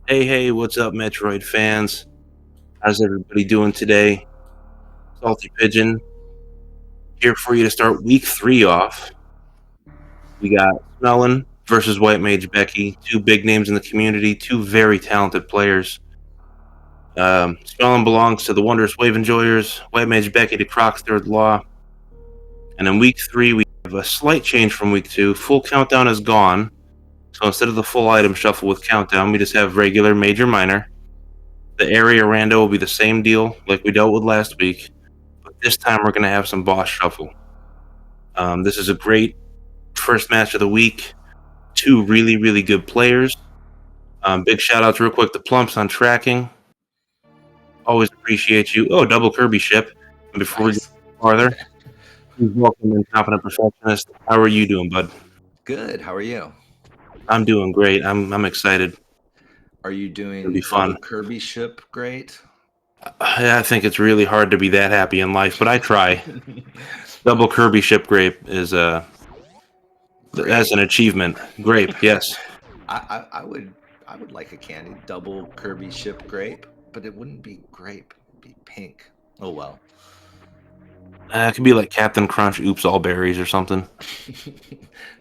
Hey, what's up, Metroid fans? How's everybody doing today? Salty Pigeon here for you to start week 3 off. We got Smellin versus White Mage Becky, two big names in the community, two very talented players. Smellin belongs to the Wondrous Wave Enjoyers, White Mage Becky to Croc's Third Law. And in week 3, we have a slight change from week 2. Full Countdown is gone. So instead of the full item shuffle with Countdown, we just have regular Major Minor. The area rando will be the same deal like we dealt with last week. But this time we're going to have some boss shuffle. This is a great first match of the week. Two really, really good players. Big shout outs real quick to Plumps on tracking. Always appreciate you. Oh, double Kirby ship. And before we go farther, please welcome in Confident Perfectionist. How are you doing, bud? Good. How are you? I'm doing great. I'm excited. Are you doing It'll be fun. Kirby ship great? I think it's really hard to be that happy in life, but I try. Double Kirby ship grape is that's an achievement. Grape, yes. I would like a candy double Kirby ship grape, but it wouldn't be grape. It'd be pink. Oh well. It could be like Captain Crunch, Oops All Berries or something.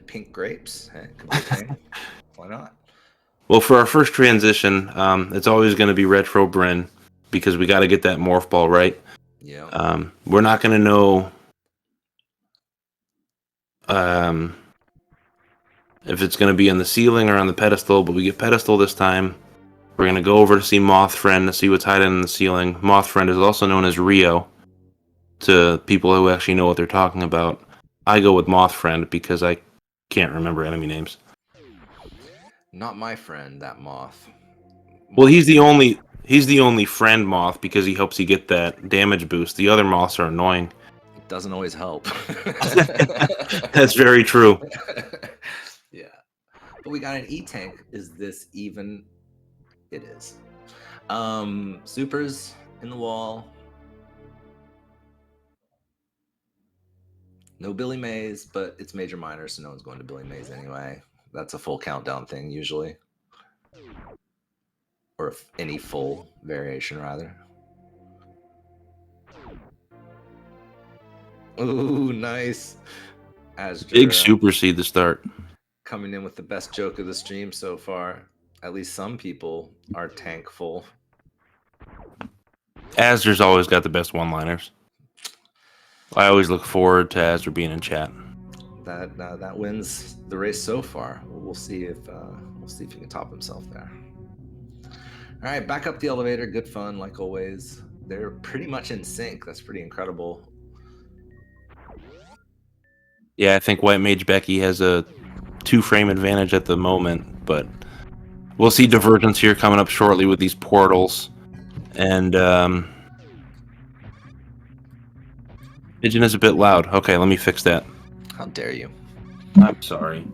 Pink grapes. Hey, could be a thing. Why not? Well, for our first transition, it's always going to be Retro Bryn because we got to get that morph ball right. Yeah. We're not going to know if it's going to be on the ceiling or on the pedestal, but we get pedestal this time. We're going to go over to see Moth Friend to see what's hiding in the ceiling. Moth Friend is also known as Rio to people who actually know what they're talking about. I go with Moth Friend because I can't remember enemy names. Not my friend, that moth. Well, he's the only friend moth because he helps you get that damage boost. The other moths are annoying. It doesn't always help. That's very true. Yeah. But we got an E-Tank. Is this even? It is. Supers in the wall. No Billy Mays, but it's Major Minor, so no one's going to Billy Mays anyway. That's a full countdown thing usually. Or if any full variation, rather. Ooh, nice. Big super seed to start. Coming in with the best joke of the stream so far. At least some people are tank full. Asder's always got the best one-liners. I always look forward to Asder being in chat. That wins the race so far. We'll see if he can top himself there. All right, back up the elevator. Good fun, like always. They're pretty much in sync. That's pretty incredible. Yeah, I think White Mage Becky has a 2-frame advantage at the moment, but we'll see divergence here coming up shortly with these portals. And Pigeon is a bit loud. Okay, let me fix that. How dare you? I'm sorry.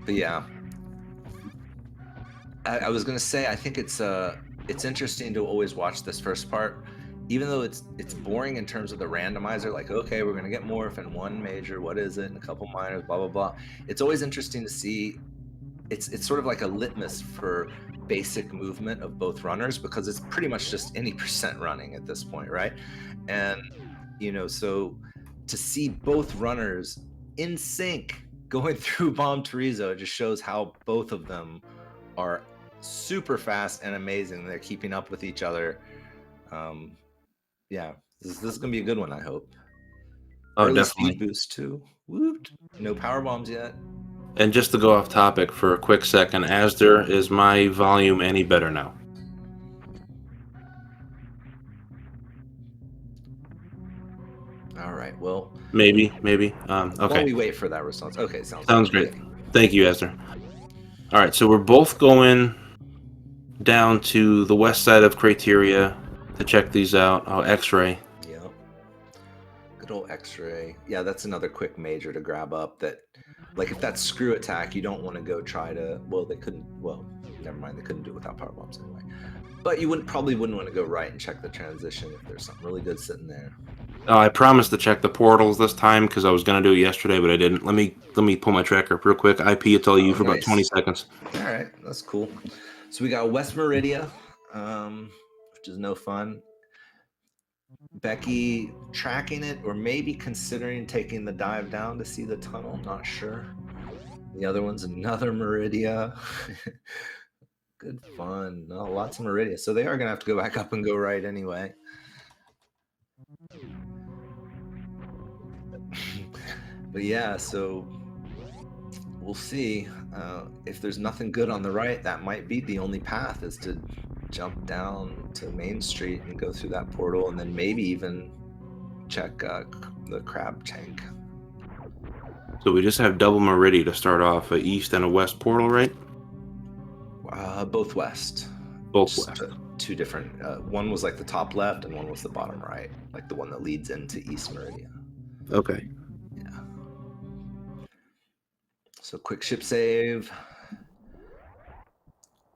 But yeah, I was gonna say I think it's interesting to always watch this first part, even though it's boring in terms of the randomizer. Like, okay, we're gonna get morph and one major. What is it? And a couple minors. Blah blah blah. It's always interesting to see. It's sort of like a litmus for basic movement of both runners because it's pretty much just any percent running at this point, right? And so to see both runners in sync going through Bomb Terizo, it just shows how both of them are super fast and amazing. They're keeping up with each other. Yeah, this is gonna be a good one, I hope. Oh, Early definitely. speed boost too. Woot! No power bombs yet. And just to go off topic for a quick second, Asder, is my volume any better now? All right. Well, maybe. Okay. While we wait for that response. Okay, sounds great. Thank you, Asder. All right, so we're both going down to the west side of Criteria to check these out. Oh, X-ray. Yeah. Good old X-ray. Yeah, that's another quick major to grab up. That, like, if that's screw attack, you don't want to go try to. Well, they couldn't. Well, never mind. They couldn't do it without power bombs anyway. But you probably wouldn't want to go right and check the transition if there's something really good sitting there. I promised to check the portals this time because I was going to do it yesterday, but I didn't. Let me pull my tracker up real quick. IP, it's all you for about 20 seconds. All right, that's cool. So we got West Meridia, which is no fun. Becky tracking it, or maybe considering taking the dive down to see the tunnel. Not sure. The other one's another Meridia. Good fun. No, lots of Meridia. So they are going to have to go back up and go right anyway. But yeah, so we'll see. If there's nothing good on the right, that might be the only path, is to jump down to Main Street and go through that portal, and then maybe even check the crab tank. So we just have double Meridia to start off, a east and a west portal, right? Both west. Both Just, west. two different. One was like the top left, and one was the bottom right, like the one that leads into East Meridia. Okay. Yeah. So quick ship save.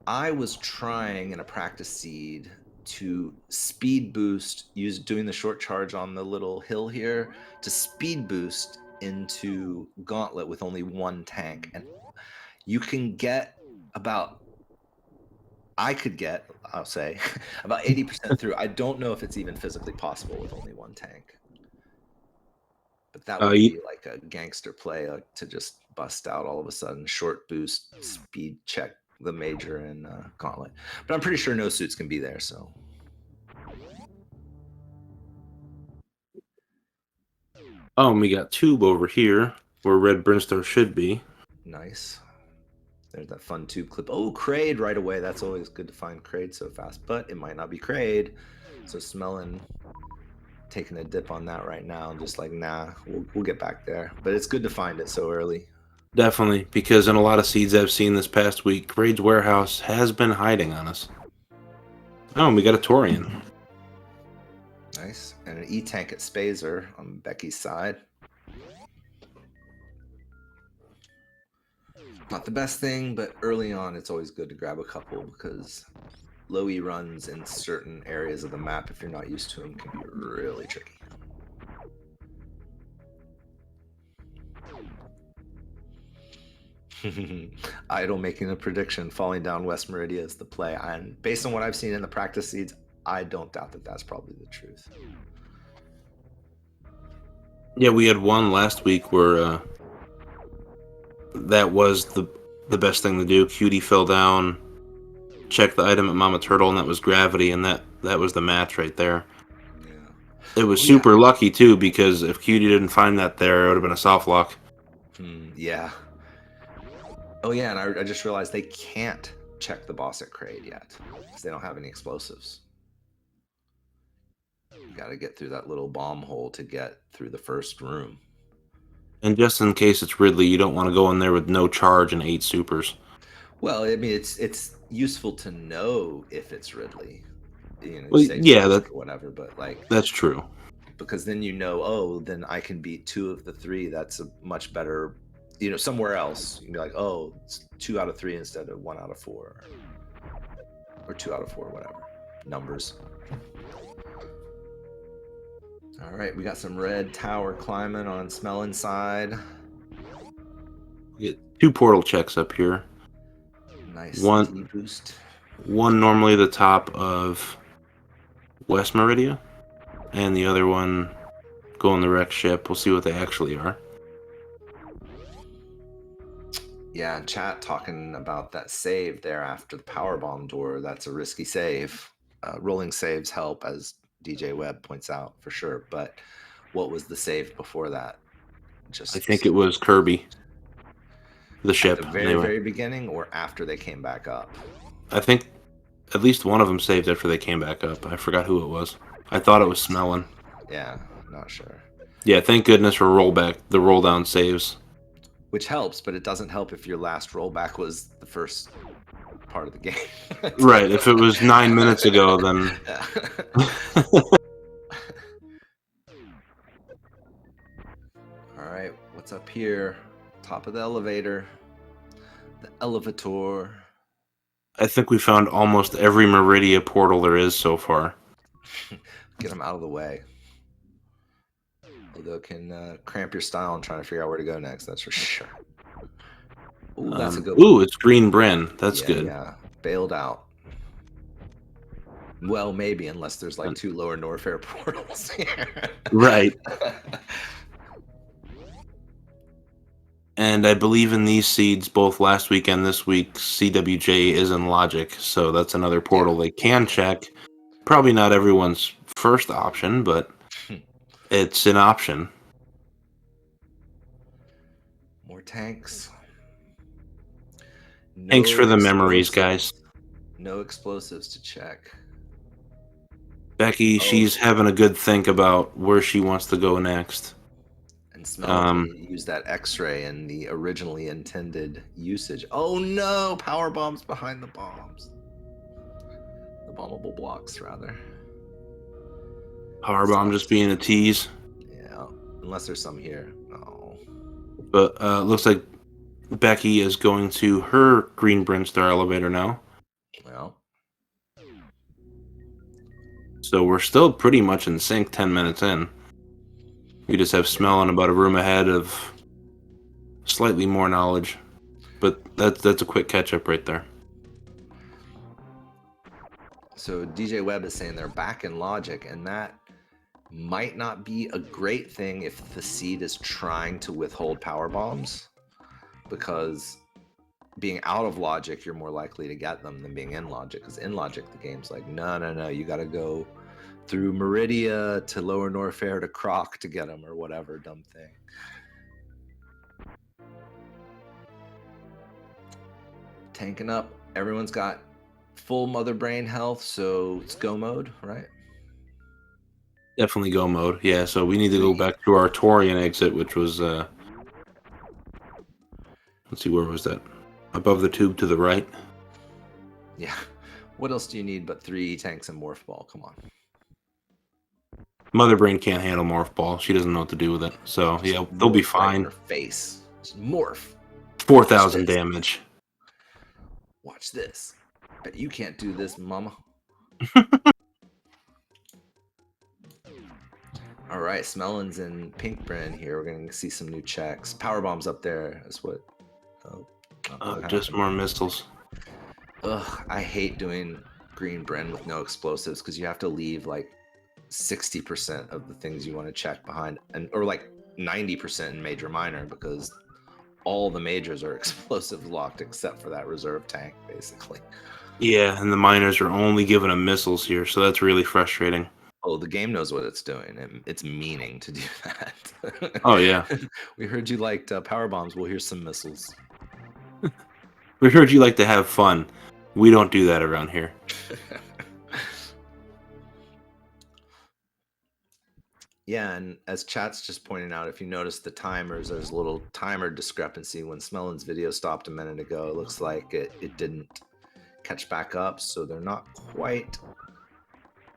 I was trying in a practice seed to speed boost, doing the short charge on the little hill here, to speed boost into Gauntlet with only one tank. And you can get I'll say, about 80% through. I don't know if it's even physically possible with only one tank. But that would be like a gangster play, to just bust out all of a sudden, short boost, speed check the major and Gauntlet. But I'm pretty sure no suits can be there, so. Oh, and we got tube over here where red brimstone should be. Nice. There's that fun tube clip. Oh, Kraid right away. That's always good to find Kraid so fast, but it might not be Kraid. So Smelling taking a dip on that right now, just like, nah, we'll get back there. But it's good to find it so early. Definitely, because in a lot of seeds I've seen this past week, Kraid's warehouse has been hiding on us. Oh, and we got a Torian. Nice. And an E-tank at Spazer on Becky's side. Not the best thing, but early on it's always good to grab a couple, because low E runs in certain areas of the map, if you're not used to them, can be really tricky. Idle making a prediction, falling down West Meridia is the play. And based on what I've seen in the practice seeds, I don't doubt that that's probably the truth. Yeah, we had one last week where that was the best thing to do. Cutie fell down, checked the item at Mama Turtle, and that was gravity, and that was the match right there. Yeah. It was super lucky too, because if Cutie didn't find that there, it would have been a soft lock. Yeah. Oh yeah, and I just realized they can't check the boss at Kraid yet, because they don't have any explosives. You got to get through that little bomb hole to get through the first room. And just in case it's Ridley, you don't want to go in there with no charge and 8 supers. Well, I mean, it's useful to know if it's Ridley. Well, yeah, or whatever, but like, that's true. Because then then I can beat 2 of the 3. That's a much better, somewhere else. You can be like, oh, it's 2 out of 3 instead of 1 out of 4, or 2 out of 4, whatever numbers. All right, we got some red tower climbing on Smelling side. We get 2 portal checks up here. Nice one boost. One normally the top of West Meridia, and the other one going the wreck ship. We'll see what they actually are. Yeah, chat talking about that save there after the power bomb door. That's a risky save. Rolling saves help, as DJ Webb points out, for sure. But what was the save before that? I think it was Kirby. The ship. At the very beginning, or after they came back up? I think at least one of them saved after they came back up. I forgot who it was. I thought it was Smelling. Yeah, not sure. Yeah, thank goodness for the roll down saves. Which helps, but it doesn't help if your last rollback was the first part of the game. Right, if it was 9 minutes ago, then... All right, what's up here? Top of the elevator. The elevator. I think we found almost every Meridia portal there is so far. Get them out of the way. Although it can cramp your style and trying to figure out where to go next, that's for sure. Ooh, that's a good one. Ooh, it's Green Bryn. That's good. Yeah, Bailed out. Well, maybe, unless there's like 2 lower Norfair portals here. Right. And I believe in these seeds, both last week and this week, CWJ is in Logic, so that's another portal they can check. Probably not everyone's first option, but it's an option. More tanks. Thanks for the No memories, explosives. guys. No explosives to check. Becky, she's having a good think about where she wants to go next. And Smellins will use that X-ray in the originally intended usage. Oh no! Power bombs behind the bombs. The bombable blocks, rather. Power bomb just being a tease. Yeah, unless there's some here. Oh. But looks like Becky is going to her green Brinstar elevator now. Well. So we're still pretty much in sync 10 minutes in. We just have Smellin about a room ahead of slightly more knowledge. But that's a quick catch-up right there. So DJ Webb is saying they're back in Logic, and that might not be a great thing if the seed is trying to withhold power bombs, because being out of Logic, you're more likely to get them than being in Logic, because in Logic, the game's like, no, you got to go through Meridia to Lower Norfair to Croc to get them, or whatever dumb thing. Tanking up. Everyone's got full mother brain health, so it's go mode, right? Definitely go mode. Yeah, so we need to go back to our Torian exit, which was let's see, where was that? Above the tube to the right. Yeah. What else do you need but 3 tanks and Morph Ball? Come on. Mother Brain can't handle Morph Ball. She doesn't know what to do with it. So yeah, they'll be fine. Right in her face. Just morph. 4,000 damage. Watch this. Bet you can't do this, mama. All right, Smellin's in Pink Brand here. We're going to see some new checks. Power bombs up there is what. Just more missiles. Ugh, I hate doing Green Bren with no explosives, because you have to leave like 60% of the things you want to check behind, or like 90% in Major Minor, because all the majors are explosive locked except for that reserve tank, basically. Yeah, and the miners are only giving them missiles here, so that's really frustrating. Oh, the game knows what it's doing. It's meaning to do that. Oh, yeah. We heard you liked power bombs. Well, here's some missiles. We heard you like to have fun. We don't do that around here. Yeah, and as chat's just pointing out, if you notice the timers, there's a little timer discrepancy. When Smellin's video stopped a minute ago, it looks like it didn't catch back up, so they're not quite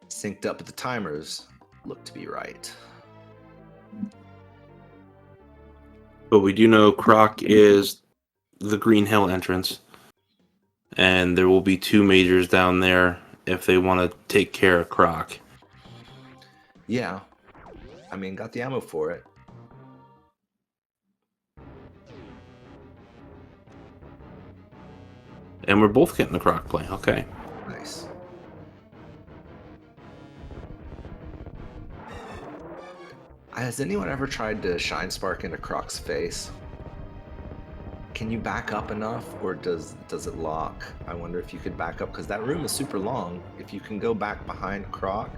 synced up, but the timers look to be right. But we do know Croc is the Green Hill entrance, and there will be 2 majors down there if they want to take care of Croc. Yeah. I mean, got the ammo for it. And we're both getting the Croc play. Okay. Nice. Has anyone ever tried to Shine Spark into Croc's face? Can you back up enough, or does it lock? I wonder if you could back up, because that room is super long. If you can go back behind Croc.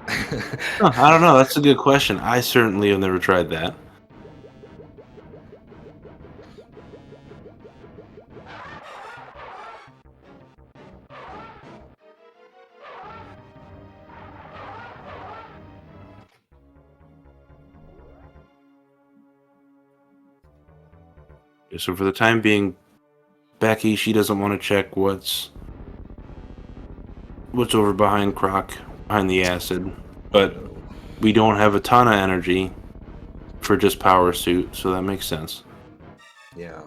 I don't know. That's a good question. I certainly have never tried that. So for the time being, Becky, she doesn't want to check what's over behind Croc, behind the acid, but we don't have a ton of energy for just power suit, so that makes sense. Yeah,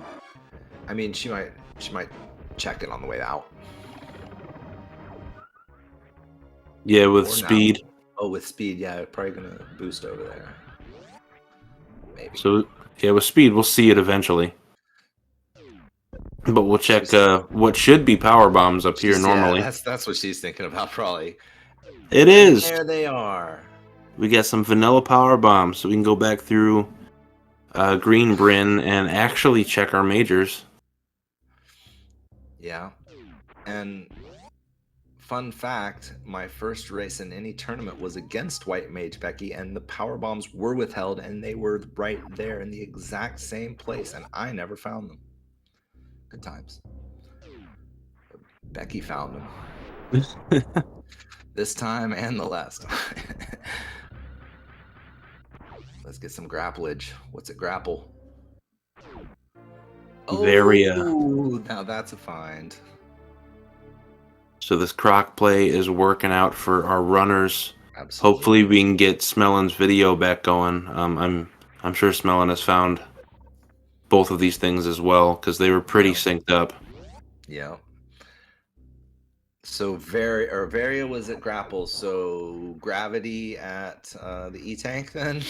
I mean, she might check it on the way out. Yeah, with speed. Oh, with speed, yeah, probably gonna boost over there. Maybe. So yeah, with speed, we'll see it eventually. But we'll check She's, what should be power bombs up here yeah, normally. that's what she's thinking about probably. It And is. there they are. We got some vanilla power bombs, so we can go back through Green Bryn and actually check our majors. Yeah. And fun fact, my first race in any tournament was against White Mage Becky, and the power bombs were withheld, and they were right there in the exact same place, and I never found them. Good times. Becky found them. This time and the last time. Let's get some grapplage. What's it grapple? Varia. Oh, now that's a find. So this Croc play is working out for our runners. Absolutely. Hopefully we can get Smellin's video back going. I'm sure Smellin has found both of these things as well because they were pretty synced up. Yeah. So Varia was at grapple. So gravity at the E tank then.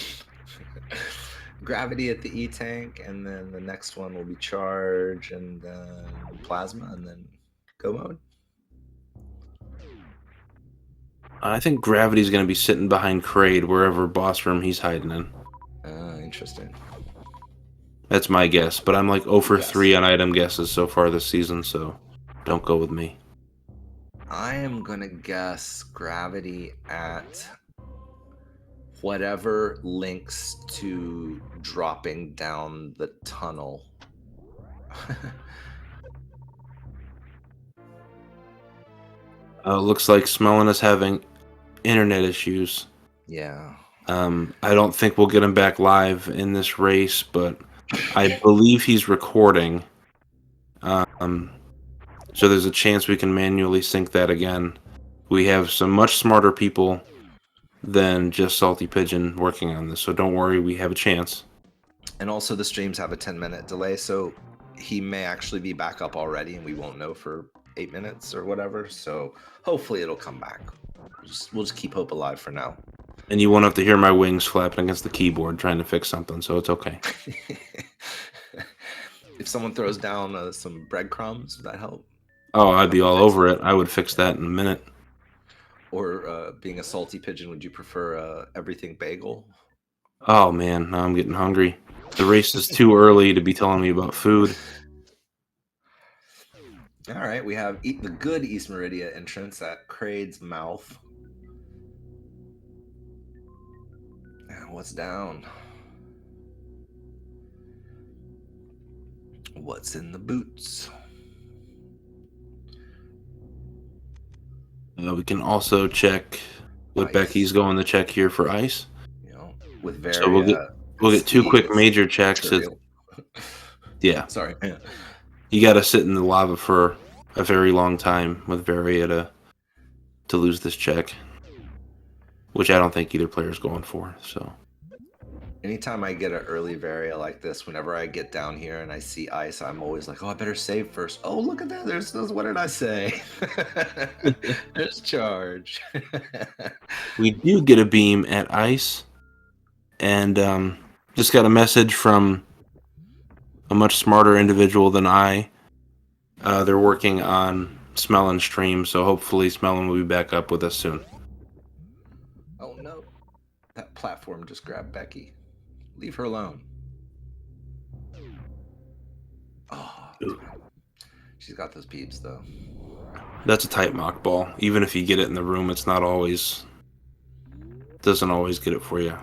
Gravity at the E tank, and then the next one will be charge, and then plasma, and then go mode. I think Gravity's going to be sitting behind Kraid wherever boss room he's hiding in. Interesting. That's my guess, but I'm like 0 for Yes. 3 on item guesses so far this season, so don't go with me. I am gonna guess gravity at whatever links to dropping down the tunnel. Looks like Smellin is having internet issues. Yeah. I don't think we'll get him back live in this race, but I believe he's recording. So there's a chance we can manually sync that again. We have some much smarter people than just Salty Pigeon working on this, so don't worry, we have a chance. And also the streams have a 10-minute delay, so he may actually be back up already and we won't know for 8 minutes or whatever. So hopefully it'll come back. We'll just keep hope alive for now. And you won't have to hear my wings flapping against the keyboard trying to fix something, so it's okay. If someone throws down some breadcrumbs, would that help? Oh, I'd be all over it. I would fix that in a minute. Or being a salty pigeon, would you prefer everything bagel? Oh man, now I'm getting hungry. The race is too early to be telling me about food. All right, we have the good East Meridia entrance at Kraid's Mouth. And what's down? What's in the boots? We can also check what Ice. Becky's going to check here for ice. You know, with very. So we'll get 2 quick major checks. Yeah. Sorry. You got to sit in the lava for a very long time with Varia to lose this check, which I don't think either player is going for. So. Anytime I get an early Varia like this, whenever I get down here and I see ice, I'm always like, oh, I better save first. Oh, look at that. There's what did I say? There's charge. We do get a beam at ice, and just got a message from a much smarter individual than I. They're working on Smellin stream, so hopefully Smellin will be back up with us soon. Oh no. That platform just grabbed Becky. Leave her alone. Oh, she's got those peeps though. That's a tight mock ball. Even if you get it in the room, it's not always... doesn't always get it for you.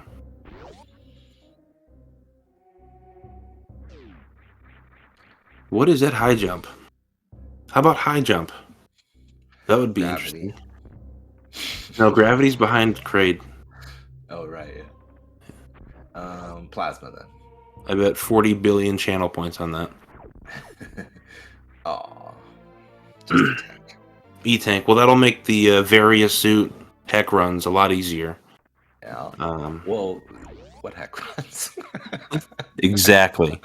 What is that high jump? How about high jump? That would be Gravity. Interesting. No, gravity's behind Kraid. Oh, right. Plasma then. I bet 40 billion channel points on that. Oh, just a tank. E-tank. Well, that'll make the Varia suit heck runs a lot easier. Yeah. Well, what heck runs? Exactly.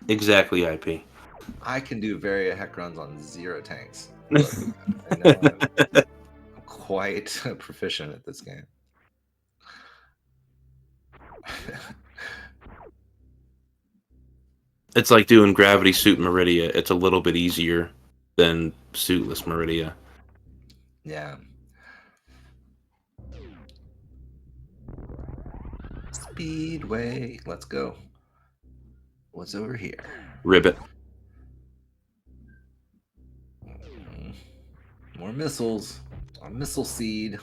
Exactly, IP. I can do very heck runs on 0 tanks. Look, I know I'm quite proficient at this game. It's like doing gravity suit Meridia. It's a little bit easier than suitless Meridia. Yeah. Speedway. Let's go. What's over here? Ribbit. More missiles. A missile seed.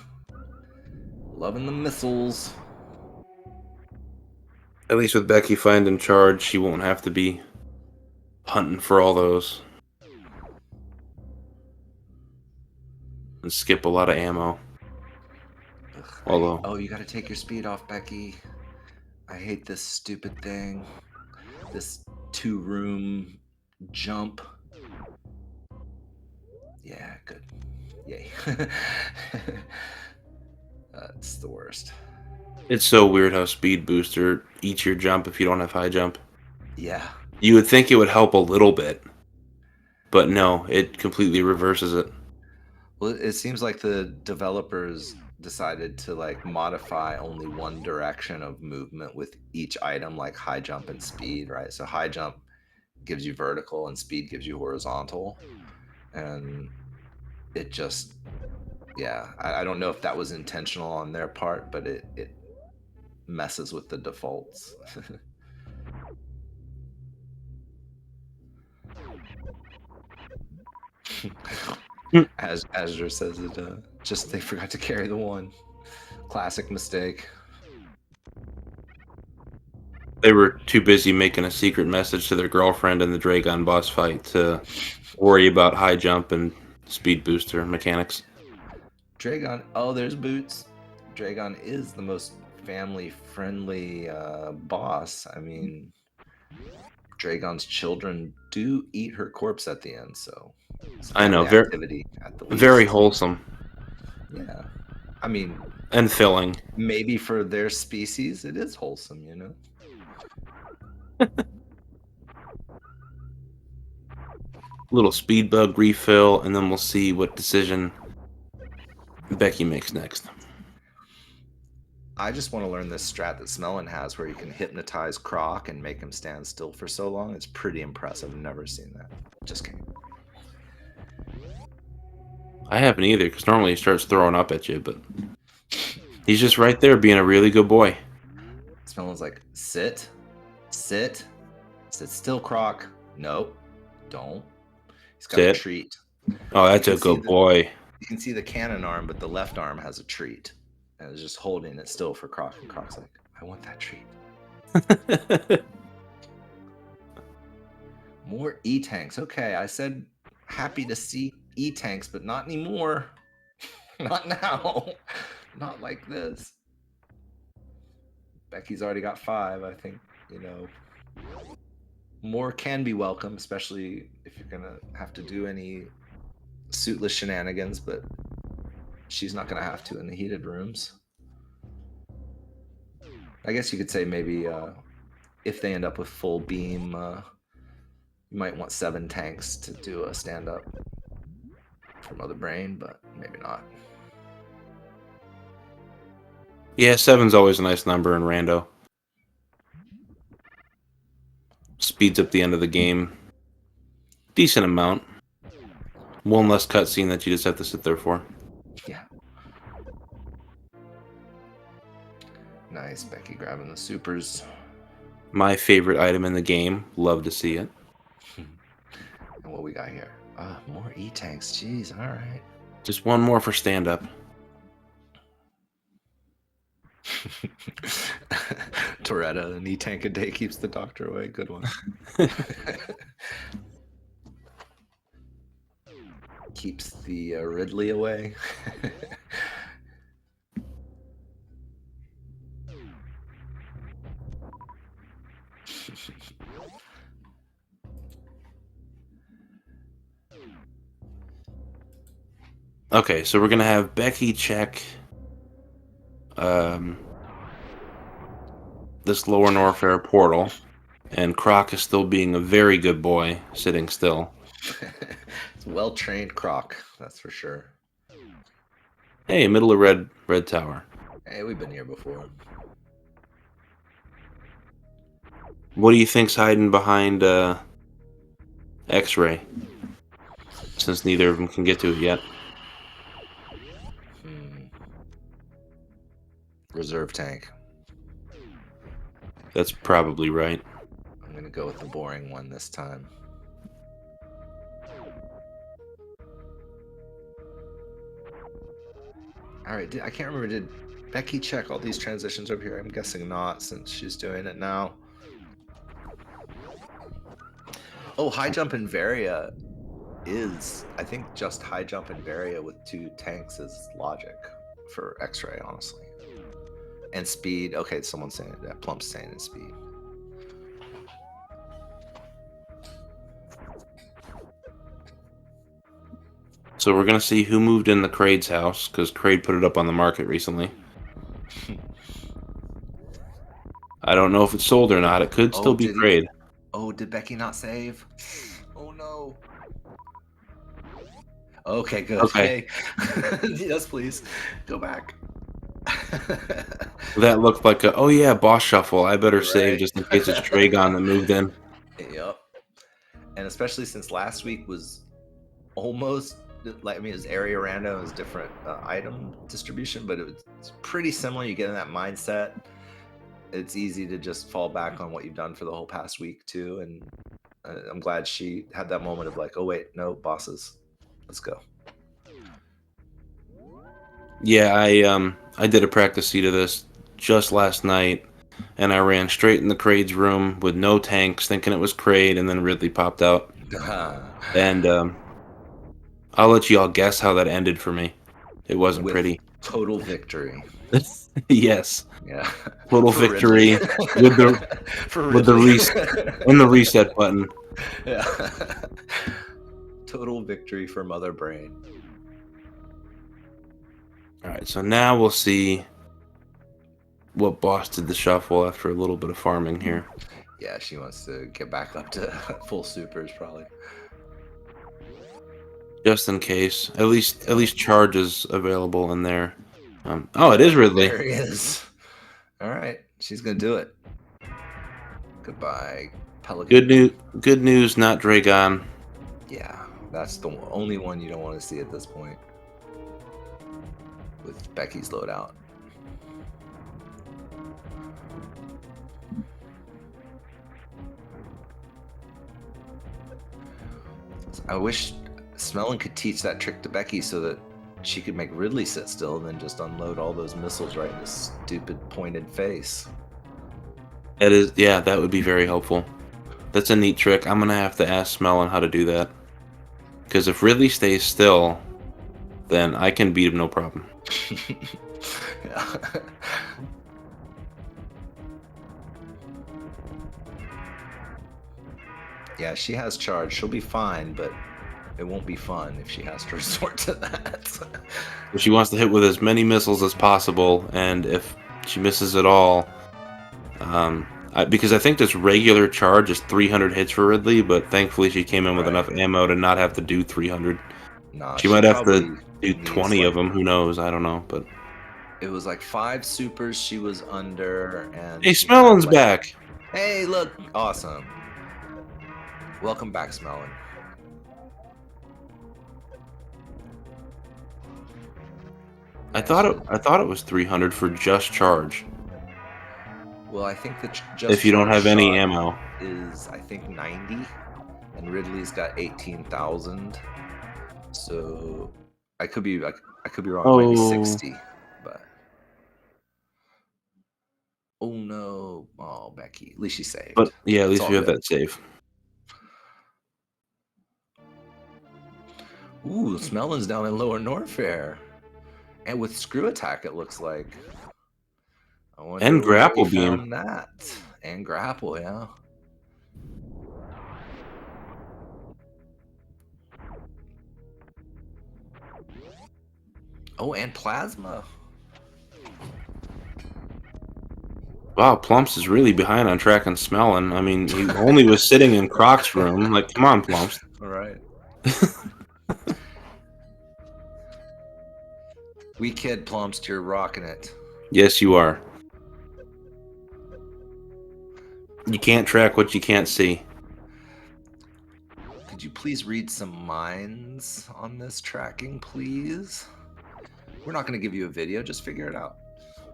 Loving the missiles. At least with Becky finding charge, she won't have to be hunting for all those. And skip a lot of ammo. Ugh, Although, oh, you gotta take your speed off, Becky. I hate this stupid thing. This 2-room jump. Yeah, good. Yay. That's the worst. it's so weird how Speed Booster eats your jump if you don't have high jump. Yeah. You would think it would help a little bit, but no, it completely reverses it. Well, it seems like the developers decided to like modify only one direction of movement with each item, like high jump and speed, right? So high jump gives you vertical and speed gives you horizontal. And it just, yeah, I don't know if that was intentional on their part, but it messes with the defaults. As Azure says it, just they forgot to carry the one. Classic mistake. They were too busy making a secret message to their girlfriend in the Dragon boss fight to worry about high jump and speed booster mechanics. Dragon, oh, there's Boots. Dragon is the most family-friendly boss. I mean, Dragon's children do eat her corpse at the end, so it's I know, family activity at the least. very wholesome. Yeah. I mean, and filling. Maybe for their species, it is wholesome, you know? Little speed bug refill, and then we'll see what decision Becky makes next. I just want to learn this strat that Smellin has where you can hypnotize Croc and make him stand still for so long. It's pretty impressive. I've never seen that. Just kidding. I haven't either, because normally he starts throwing up at you, but he's just right there being a really good boy. Smellin's like, sit, sit still, Croc. Nope, don't. He's got a treat. Oh, that's a good boy. You can see the cannon arm, but the left arm has a treat. And it's just holding it still for Croc, and Croc's like, I want that treat. More E-tanks. Okay, I said happy to see E-tanks, but not anymore. Not now. Not like this. Becky's already got 5, I think, you know. More can be welcome, especially if you're gonna have to do any suitless shenanigans, but she's not gonna have to in the heated rooms. I guess you could say maybe if they end up with full beam, you might want 7 tanks to do a stand-up for Mother Brain, but maybe not. Yeah, 7's always a nice number in Rando. Speeds up the end of the game. Decent amount. One less cutscene that you just have to sit there for. Yeah. Nice, Becky grabbing the supers. My favorite item in the game. Love to see it. And what we got here? More E-tanks. Jeez, all right. Just one more for stand-up. Toretta, an E-tank a day keeps the doctor away. Good one. Keeps the Ridley away. Okay, so we're gonna have Becky check this Lower Norfair portal, and Croc is still being a very good boy, sitting still. It's well-trained Croc, that's for sure. Hey, middle of red tower. Hey, we've been here before. What do you think's hiding behind X-Ray? Since neither of them can get to it yet. Reserve tank. That's probably right. I'm gonna go with the boring one this time. All right, I can't remember. Did Becky check all these transitions over here? I'm guessing not, since she's doing it now. Oh, high jump and Varia is, I think, just high jump and Varia with 2 tanks is logic for X-Ray, honestly. And speed. Okay, someone's saying that. Plump's saying it's speed. So we're gonna see who moved in the Kraid's house, because Kraid put it up on the market recently. I don't know if it's sold or not. It could still be Kraid. Oh, did Becky not save? Oh no. Okay, good. Okay. Hey. Yes, please. Go back. That looked like a, oh yeah, boss shuffle. I better Right. save just in case it's Dragon that moved in. Yep. And especially since last week was almost, like, I mean, it was area random, it was different item distribution, but it was pretty similar. You get in that mindset. It's easy to just fall back on what you've done for the whole past week too. And I'm glad she had that moment of like, oh wait, no, bosses, let's go. Yeah, I did a practice seed of this just last night, and I ran straight in the Kraid's room with no tanks, thinking it was Kraid, and then Ridley popped out. And I'll let you all guess how that ended for me. It wasn't with pretty. Total victory. Yes. Yeah. Total For victory with the reset button. Yeah. Total victory for Mother Brain. All right, so now we'll see what boss did the shuffle after a little bit of farming here. Yeah, she wants to get back up to full supers probably. Just in case, at least charge is available in there. Oh, it is Ridley. There he is. All right, she's gonna do it. Goodbye, Pelican. Good news, not Dragon. Yeah, that's the only one you don't want to see at this point. With Becky's loadout. I wish Smellin could teach that trick to Becky so that she could make Ridley sit still and then just unload all those missiles right in his stupid pointed face. It is, yeah, that would be very helpful. That's a neat trick. I'm gonna have to ask Smellin how to do that. Because if Ridley stays still, then I can beat him no problem. Yeah. Yeah, she has charge. She'll be fine, but it won't be fun if she has to resort to that. If she wants to hit with as many missiles as possible, and if she misses it all, because I think this regular charge is 300 hits for Ridley, but thankfully she came in with enough ammo to not have to do 300. Nah, she might have to do 20 of them. Who knows? I don't know, but it was like 5 supers she was under, and hey, Smellin's back. Hey, look, awesome. Welcome back, Smellin. I thought it was 300 for just charge. Well, I think that just if you don't have any ammo is, I think, 90, and Ridley's got 18,000. So I could be wrong. Maybe 60, but oh no! Oh, Becky, at least she saved. But yeah, at least we have that save. Ooh, Smellin's down in Lower Norfair, and with screw attack, it looks like. And grapple beam. That and grapple, yeah. Oh, and plasma. Wow, Plumps is really behind on track and Smellin. I mean, he only was sitting in Croc's room. Like, come on, Plumps. All right. We kid, Plumps, you're rocking it. Yes, you are. You can't track what you can't see. Could you please read some minds on this tracking, please? We're not going to give you a video, just figure it out.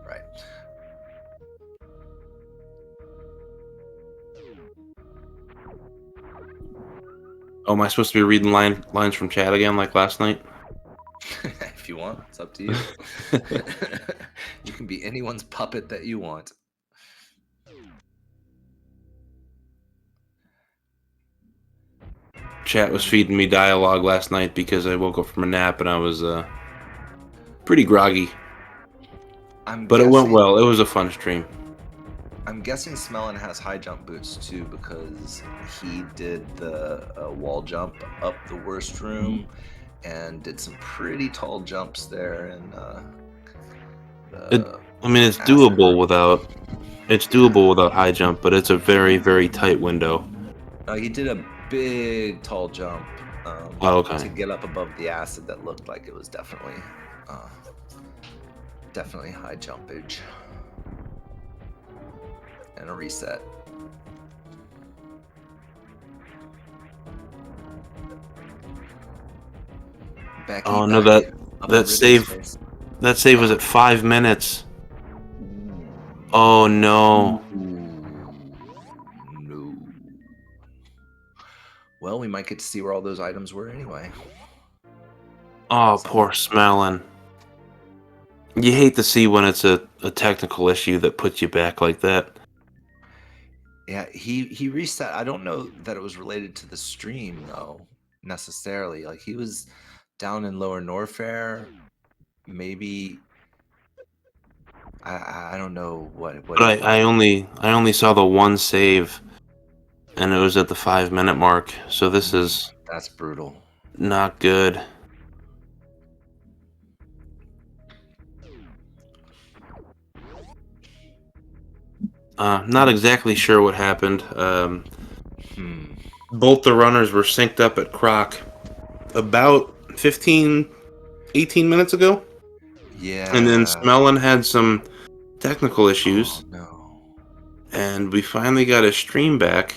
Right. Oh, am I supposed to be reading lines from chat again like last night? If you want, it's up to you. You can be anyone's puppet that you want. Chat was feeding me dialogue last night because I woke up from a nap and I was pretty groggy. But it went well. It was a fun stream. I'm guessing Smellin has high jump boots too because he did the wall jump up the worst room and did some pretty tall jumps there. And I mean, it's doable without high jump, but it's a very, very tight window. He did a big tall jump to get up above the acid that looked like it was definitely high jumpage. And a reset. Becky, oh no, that save was at 5 minutes. Oh no. No. Well, we might get to see where all those items were anyway. Oh, poor Smellin. You hate to see when it's a technical issue that puts you back like that. Yeah, he reset. I don't know that it was related to the stream though, necessarily. Like he was down in Lower Norfair, maybe. I don't know what. But I only saw the one save, and it was at the 5 minute mark. So this is that's brutal. Not good. Not exactly sure what happened. Both the runners were synced up at Croc about 18 minutes ago. Yeah. And then Smellin had some technical issues. Oh, no. And we finally got his stream back.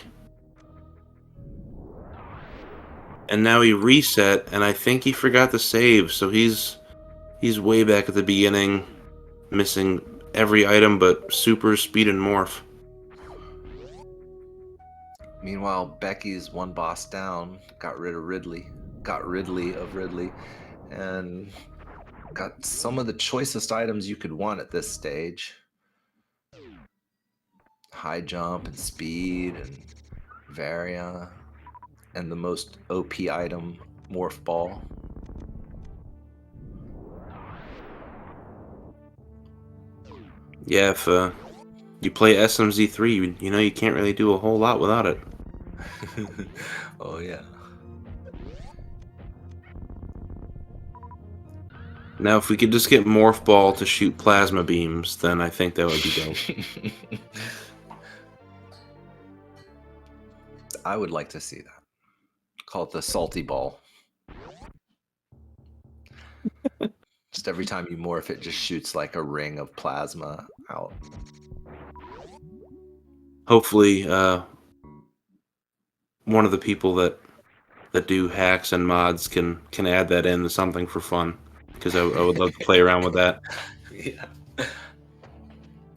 And now he reset, and I think he forgot to save, so he's way back at the beginning, missing every item but super, speed, and morph. Meanwhile, Becky's one boss down, got Ridley of Ridley, and got some of the choicest items you could want at this stage. High jump and speed and Varia, and the most OP item, Morph Ball. Yeah, if you play SMZ3, you know you can't really do a whole lot without it. Oh, yeah. Now, if we could just get Morph Ball to shoot plasma beams, then I think that would be dope. I would like to see that. Call it the Salty Ball. Just every time you morph, it just shoots like a ring of plasma out. Hopefully, one of the people that do hacks and mods can add that into something for fun, because I would love to play around with that. Yeah.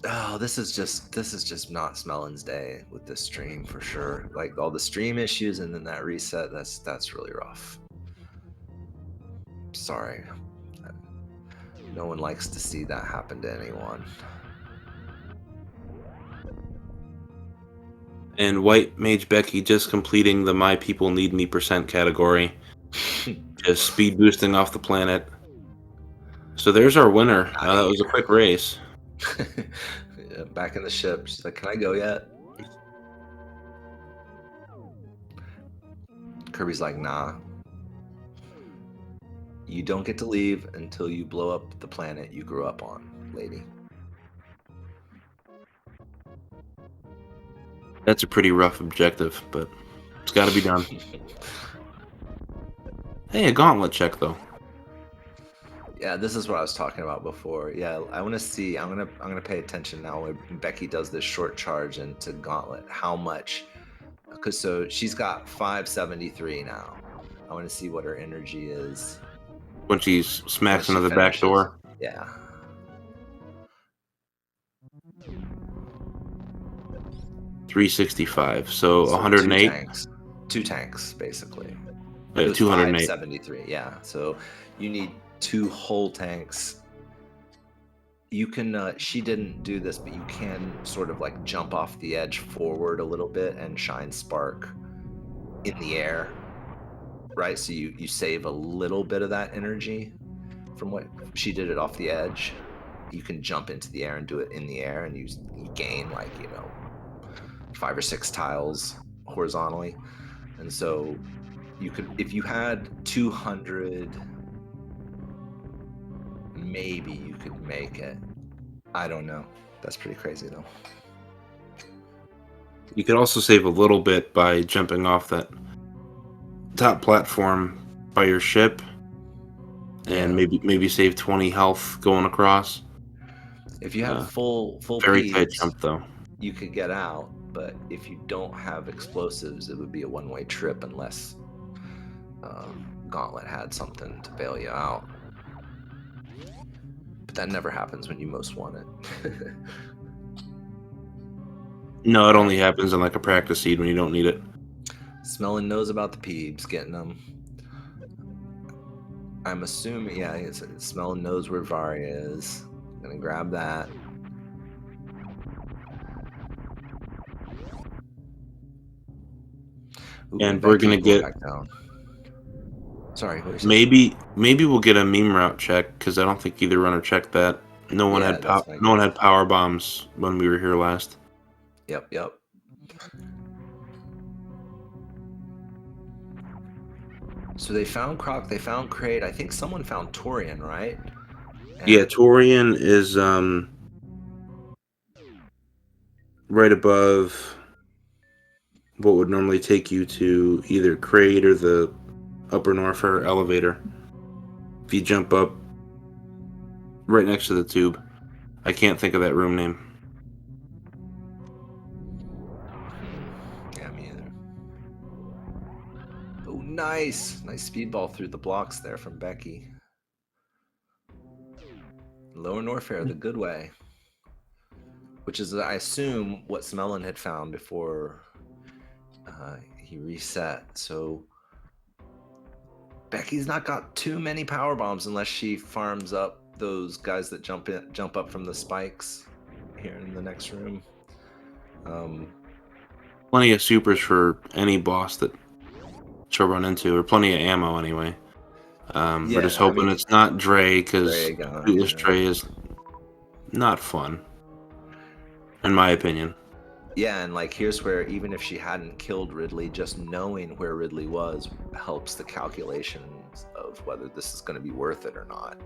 Oh, this is just not Smellin's day with this stream for sure. Like all the stream issues and then that reset, that's really rough. Sorry. No one likes to see that happen to anyone. And White Mage Becky just completing the My People Need Me % category. Just speed boosting off the planet. So there's our winner. That was a quick race. Yeah, back in the ship. She's like, can I go yet? Kirby's like, nah. You don't get to leave until you blow up the planet you grew up on, lady. That's a pretty rough objective, but it's got to be done. Hey, a gauntlet check, though. Yeah, this is what I was talking about before. Yeah, I want to see. I'm gonna pay attention now when Becky does this short charge into Gauntlet. How much? Because so she's got 573 now. I want to see what her energy is When she when smacks she into the back finishes. door. Yeah. 365. So So 108. two tanks basically. It was 208. 573. Yeah. So you need 2 whole tanks. You can. She didn't do this, but you can sort of like jump off the edge forward a little bit and shine spark in the air, right? So you save a little bit of that energy from what she did it off the edge. You can jump into the air and do it in the air, and you gain like 5 or 6 tiles horizontally. And so you could, if you had 200, maybe you could make it. I don't know. That's pretty crazy though. You could also save a little bit by jumping off that top platform by your ship, and maybe save 20 health going across. If you have full Very tight peebs, jump though. you could get out. But if you don't have explosives, it would be a one-way trip unless Gauntlet had something to bail you out. But that never happens when you most want it. No, it only happens in like a practice seed when you don't need it. Smelling knows about the peebs, getting them. I'm assuming, yeah, Smelling knows where Varia is. Gonna grab that. Ooh, And we're gonna get back down. Sorry, what maybe we'll get a meme route check, because I don't think either runner checked that. No one had power bombs when we were here last. Yep. So they found Croc, they found Kraid. I think someone found Torian, right? Yeah, Torian is right above what would normally take you to either Kraid or the Upper Norfair elevator. If you jump up right next to the tube. I can't think of that room name. Yeah, me either. Oh, nice speedball through the blocks there from Becky. Lower Norfair, the good way. Which is, I assume, what Smelling had found before he reset. So Becky's not got too many power bombs unless she farms up those guys that jump up from the spikes here in the next room. Plenty of supers for any boss that she'll run into, or plenty of ammo anyway. We're just hoping it's not Dre, because Bootless Dre is not fun, in my opinion. Yeah, and like here's where, even if she hadn't killed Ridley, just knowing where Ridley was helps the calculations of whether this is going to be worth it or not.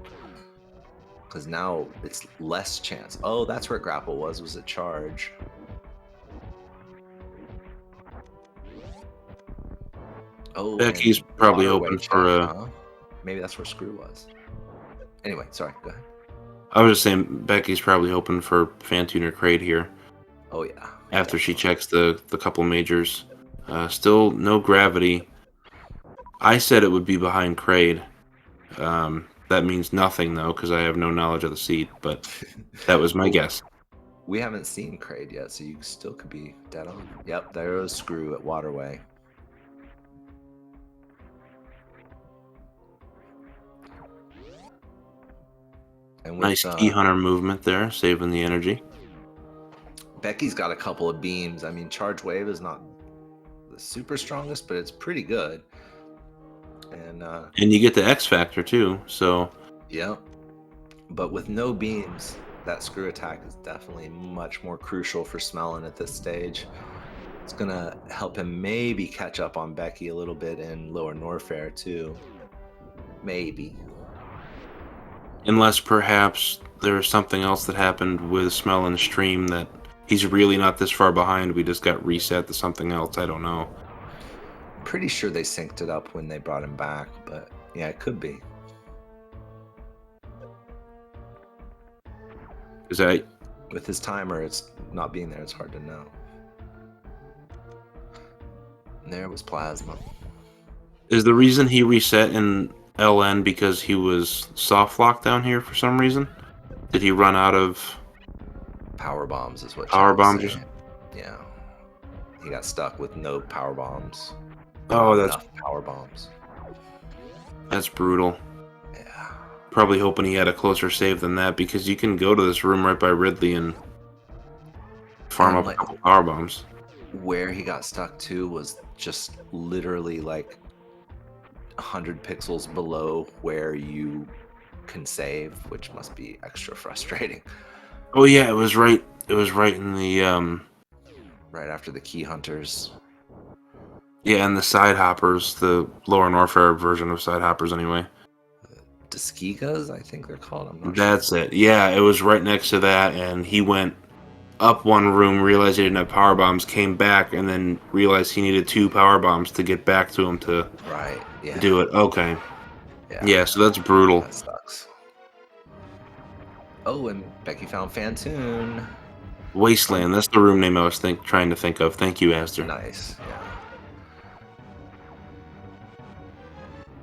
Because now it's less chance. Oh, that's where Grapple was a charge. Oh, Becky's probably hoping for a... Maybe that's where Screw was. Anyway, sorry, go ahead. I was just saying, Becky's probably hoping for Fantuner Kraid here. Oh, yeah. After she checks the couple majors. Still no gravity. I said it would be behind Kraid. That means nothing, though, because I have no knowledge of the seed, but that was my guess. We haven't seen Kraid yet, so you still could be dead on. Yep, there was Screw at Waterway. And nice E-Hunter movement there, saving the energy. Becky's got a couple of beams. I mean, Charge Wave is not the super strongest, but it's pretty good. And you get the X Factor too, so... Yep. But with no beams, that Screw attack is definitely much more crucial for Smelling at this stage. It's going to help him maybe catch up on Becky a little bit in Lower Norfair too. Maybe. Unless perhaps there's something else that happened with Smelling's stream that he's really not this far behind. We just got reset to something else. I don't know. Pretty sure they synced it up when they brought him back, but yeah, it could be. Is that With his timer, it's not being there. It's hard to know. And there was Plasma. is the reason he reset in LN because he was soft locked down here for some reason? Did he run out of Power bombs is what power Chad was bombs? saying. Yeah. He got stuck with no power bombs. Oh, Not that's enough power bombs. brutal. Yeah. Probably hoping he had a closer save than that because you can go to this room right by Ridley and farm And, up a couple power bombs. Where he got stuck to was just literally like 100 pixels below where you can save, which must be extra frustrating. Oh yeah, it was right. It was right in the Right after the key hunters. yeah, and the side hoppers, the lower Norfair version of side hoppers, anyway. Tuskikas, I think they're called. I'm not That's it. Yeah, it was right next to that, and he went up one room, realized he didn't have power bombs, came back, and then realized he needed 2 power bombs to get back to him to Right. Yeah. do it. Okay. Yeah, so that's brutal. That sucks. Oh, and Becky found Fantoon. Wasteland. That's the room name I was trying to think of. Thank you, Aster. Nice. Yeah.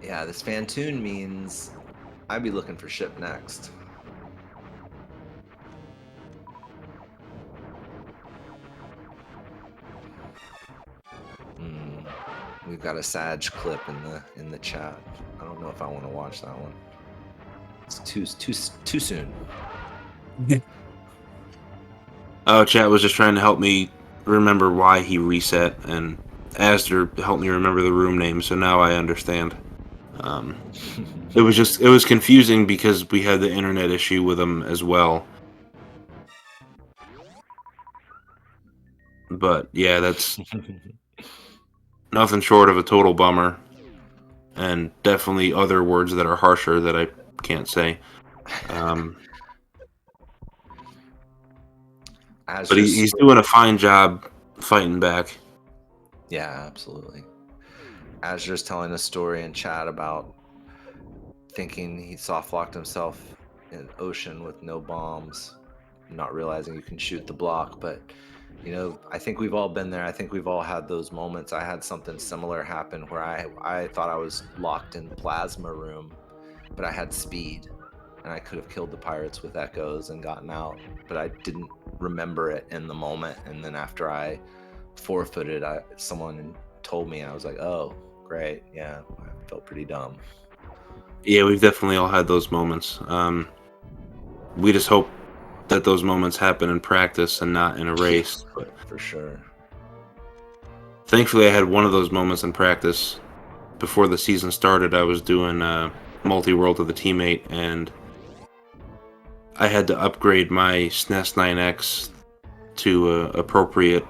Yeah, this Fantoon means I'd be looking for ship next. We've got a Sag clip in the chat. I don't know if I want to watch that one. It's too soon. Oh, chat was just trying to help me remember why he reset, and Aster helped me remember the room name, so now I understand. It was confusing because we had the internet issue with him as well. But yeah, that's nothing short of a total bummer, and definitely other words that are harsher that I can't say. But he's doing a fine job fighting back. Yeah, absolutely. Azure's telling a story in chat about thinking he soft-locked himself in an ocean with no bombs, not realizing you can shoot the block. But, you know, I think we've all been there. I think we've all had those moments. I had something similar happen where I thought I was locked in plasma room, but I had speed. And I could have killed the pirates with echoes and gotten out, but I didn't remember it in the moment. And then after I forfeited, someone told me, I was like, oh, great. Yeah, I felt pretty dumb. Yeah, we've definitely all had those moments. We just hope that those moments happen in practice and not in a race. But for sure. Thankfully, I had one of those moments in practice. Before the season started, I was doing multi-world with a teammate, and I had to upgrade my SNES 9X to appropriate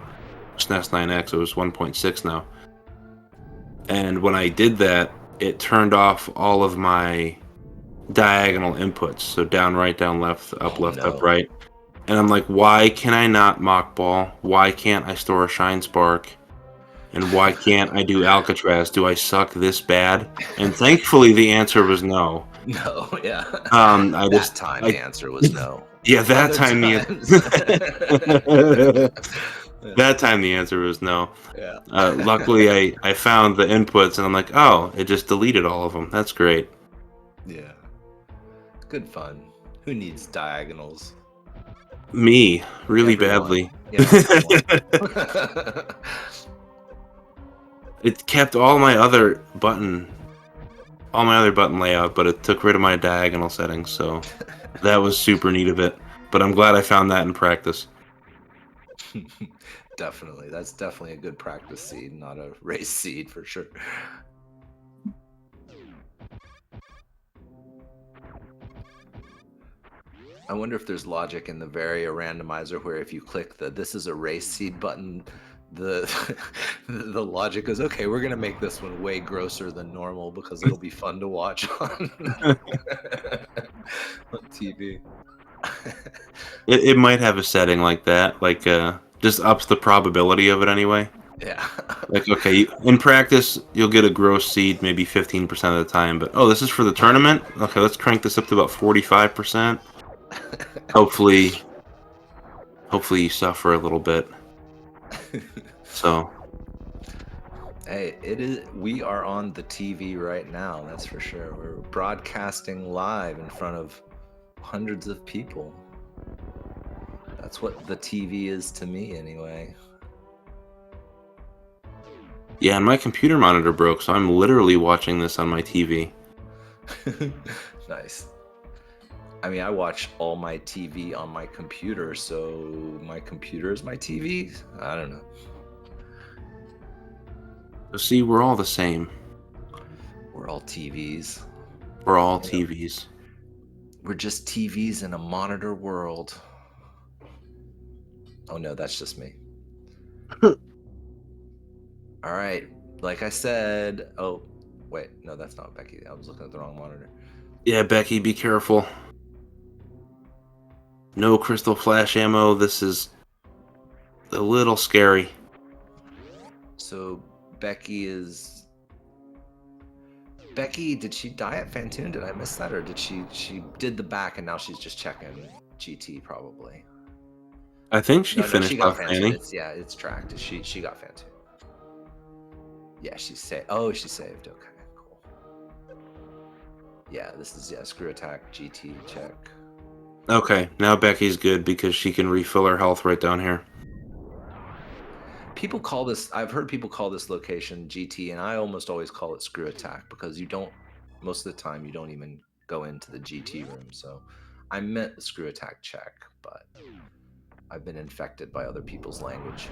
SNES 9X. It was 1.6 now. And when I did that, it turned off all of my diagonal inputs. So down, right, down, left, up, up, right. And I'm like, why can I not mock ball? Why can't I store a shine spark? And why can't I do Alcatraz? Do I suck this bad? And thankfully, the answer was no. No, yeah. The answer was no. Yeah, that time that time the answer was no. Yeah. Luckily, I found the inputs, and I'm like, oh, it just deleted all of them. That's great. Yeah. Good fun. Who needs diagonals? Me, really badly. Yeah, It kept all my other button layout, but it took rid of my diagonal settings, so that was super neat of it. But I'm glad I found that in practice. Definitely. That's definitely a good practice seed, not a race seed for sure. I wonder if there's logic in the Varia randomizer where if you click the "this is a race seed" button, the logic is, okay, we're gonna make this one way grosser than normal because it'll be fun to watch on TV. It might have a setting like that, like just ups the probability of it anyway. Yeah. Like, okay, in practice, you'll get a gross seed maybe 15% of the time, but oh, this is for the tournament? Okay, let's crank this up to about 45%. Hopefully hopefully you suffer a little bit. So, Hey, it is. We are on the TV right now. That's for sure. We're broadcasting live in front of hundreds of people. That's what the TV is to me, anyway. yeah, and my computer monitor broke, so I'm literally watching this on my TV. Nice. I mean, I watch all my TV on my computer, so my computer is my TV? I don't know. So see, we're all the same. We're all TVs. We're all TVs. We're just TVs in a monitor world. Oh no, that's just me. All right. Like I said, oh, wait, no, that's not Becky. I was looking at the wrong monitor. Yeah, Becky, be careful. No crystal flash ammo. This is a little scary. So Becky, did she die at Fantoon? Did I miss that? Or did she did the back and now she's just checking GT probably? I think she No, finished she got off Fantoon. Fanny. It's tracked. She got Fantoon. Yeah, she's saved. Oh, she saved. Okay, cool. Yeah, this is screw attack GT check. Okay, now Becky's good because she can refill her health right down here. People call this, I've heard people call this location GT, and I almost always call it screw attack because you don't, most of the time, you don't even go into the GT room. So I meant the screw attack check, but I've been infected by other people's language.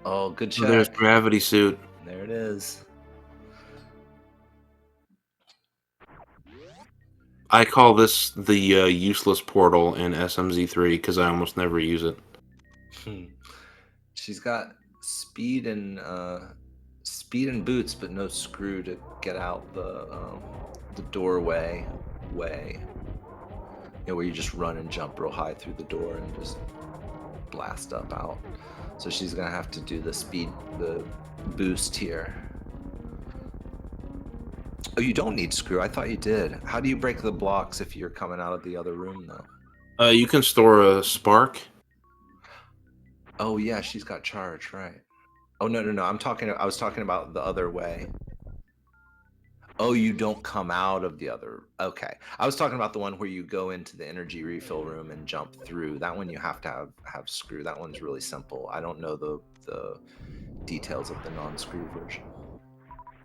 Oh, good check. Oh, there's Gravity Suit. There it is. I call this the useless portal in SMZ3 because I almost never use it. She's got speed and boots, but no screw to get out the doorway way. You know, where you just run and jump real high through the door and just blast up out. So she's gonna have to do the boost here. Oh, you don't need screw. I thought you did. How do you break the blocks if you're coming out of the other room, though? You can store a spark. Oh yeah, she's got charge, right? Oh no. I was talking about the other way. Oh, you don't come out of the other. Okay, I was talking about the one where you go into the energy refill room and jump through. That one you have to have screw. That one's really simple. I don't know the details of the non-screw version.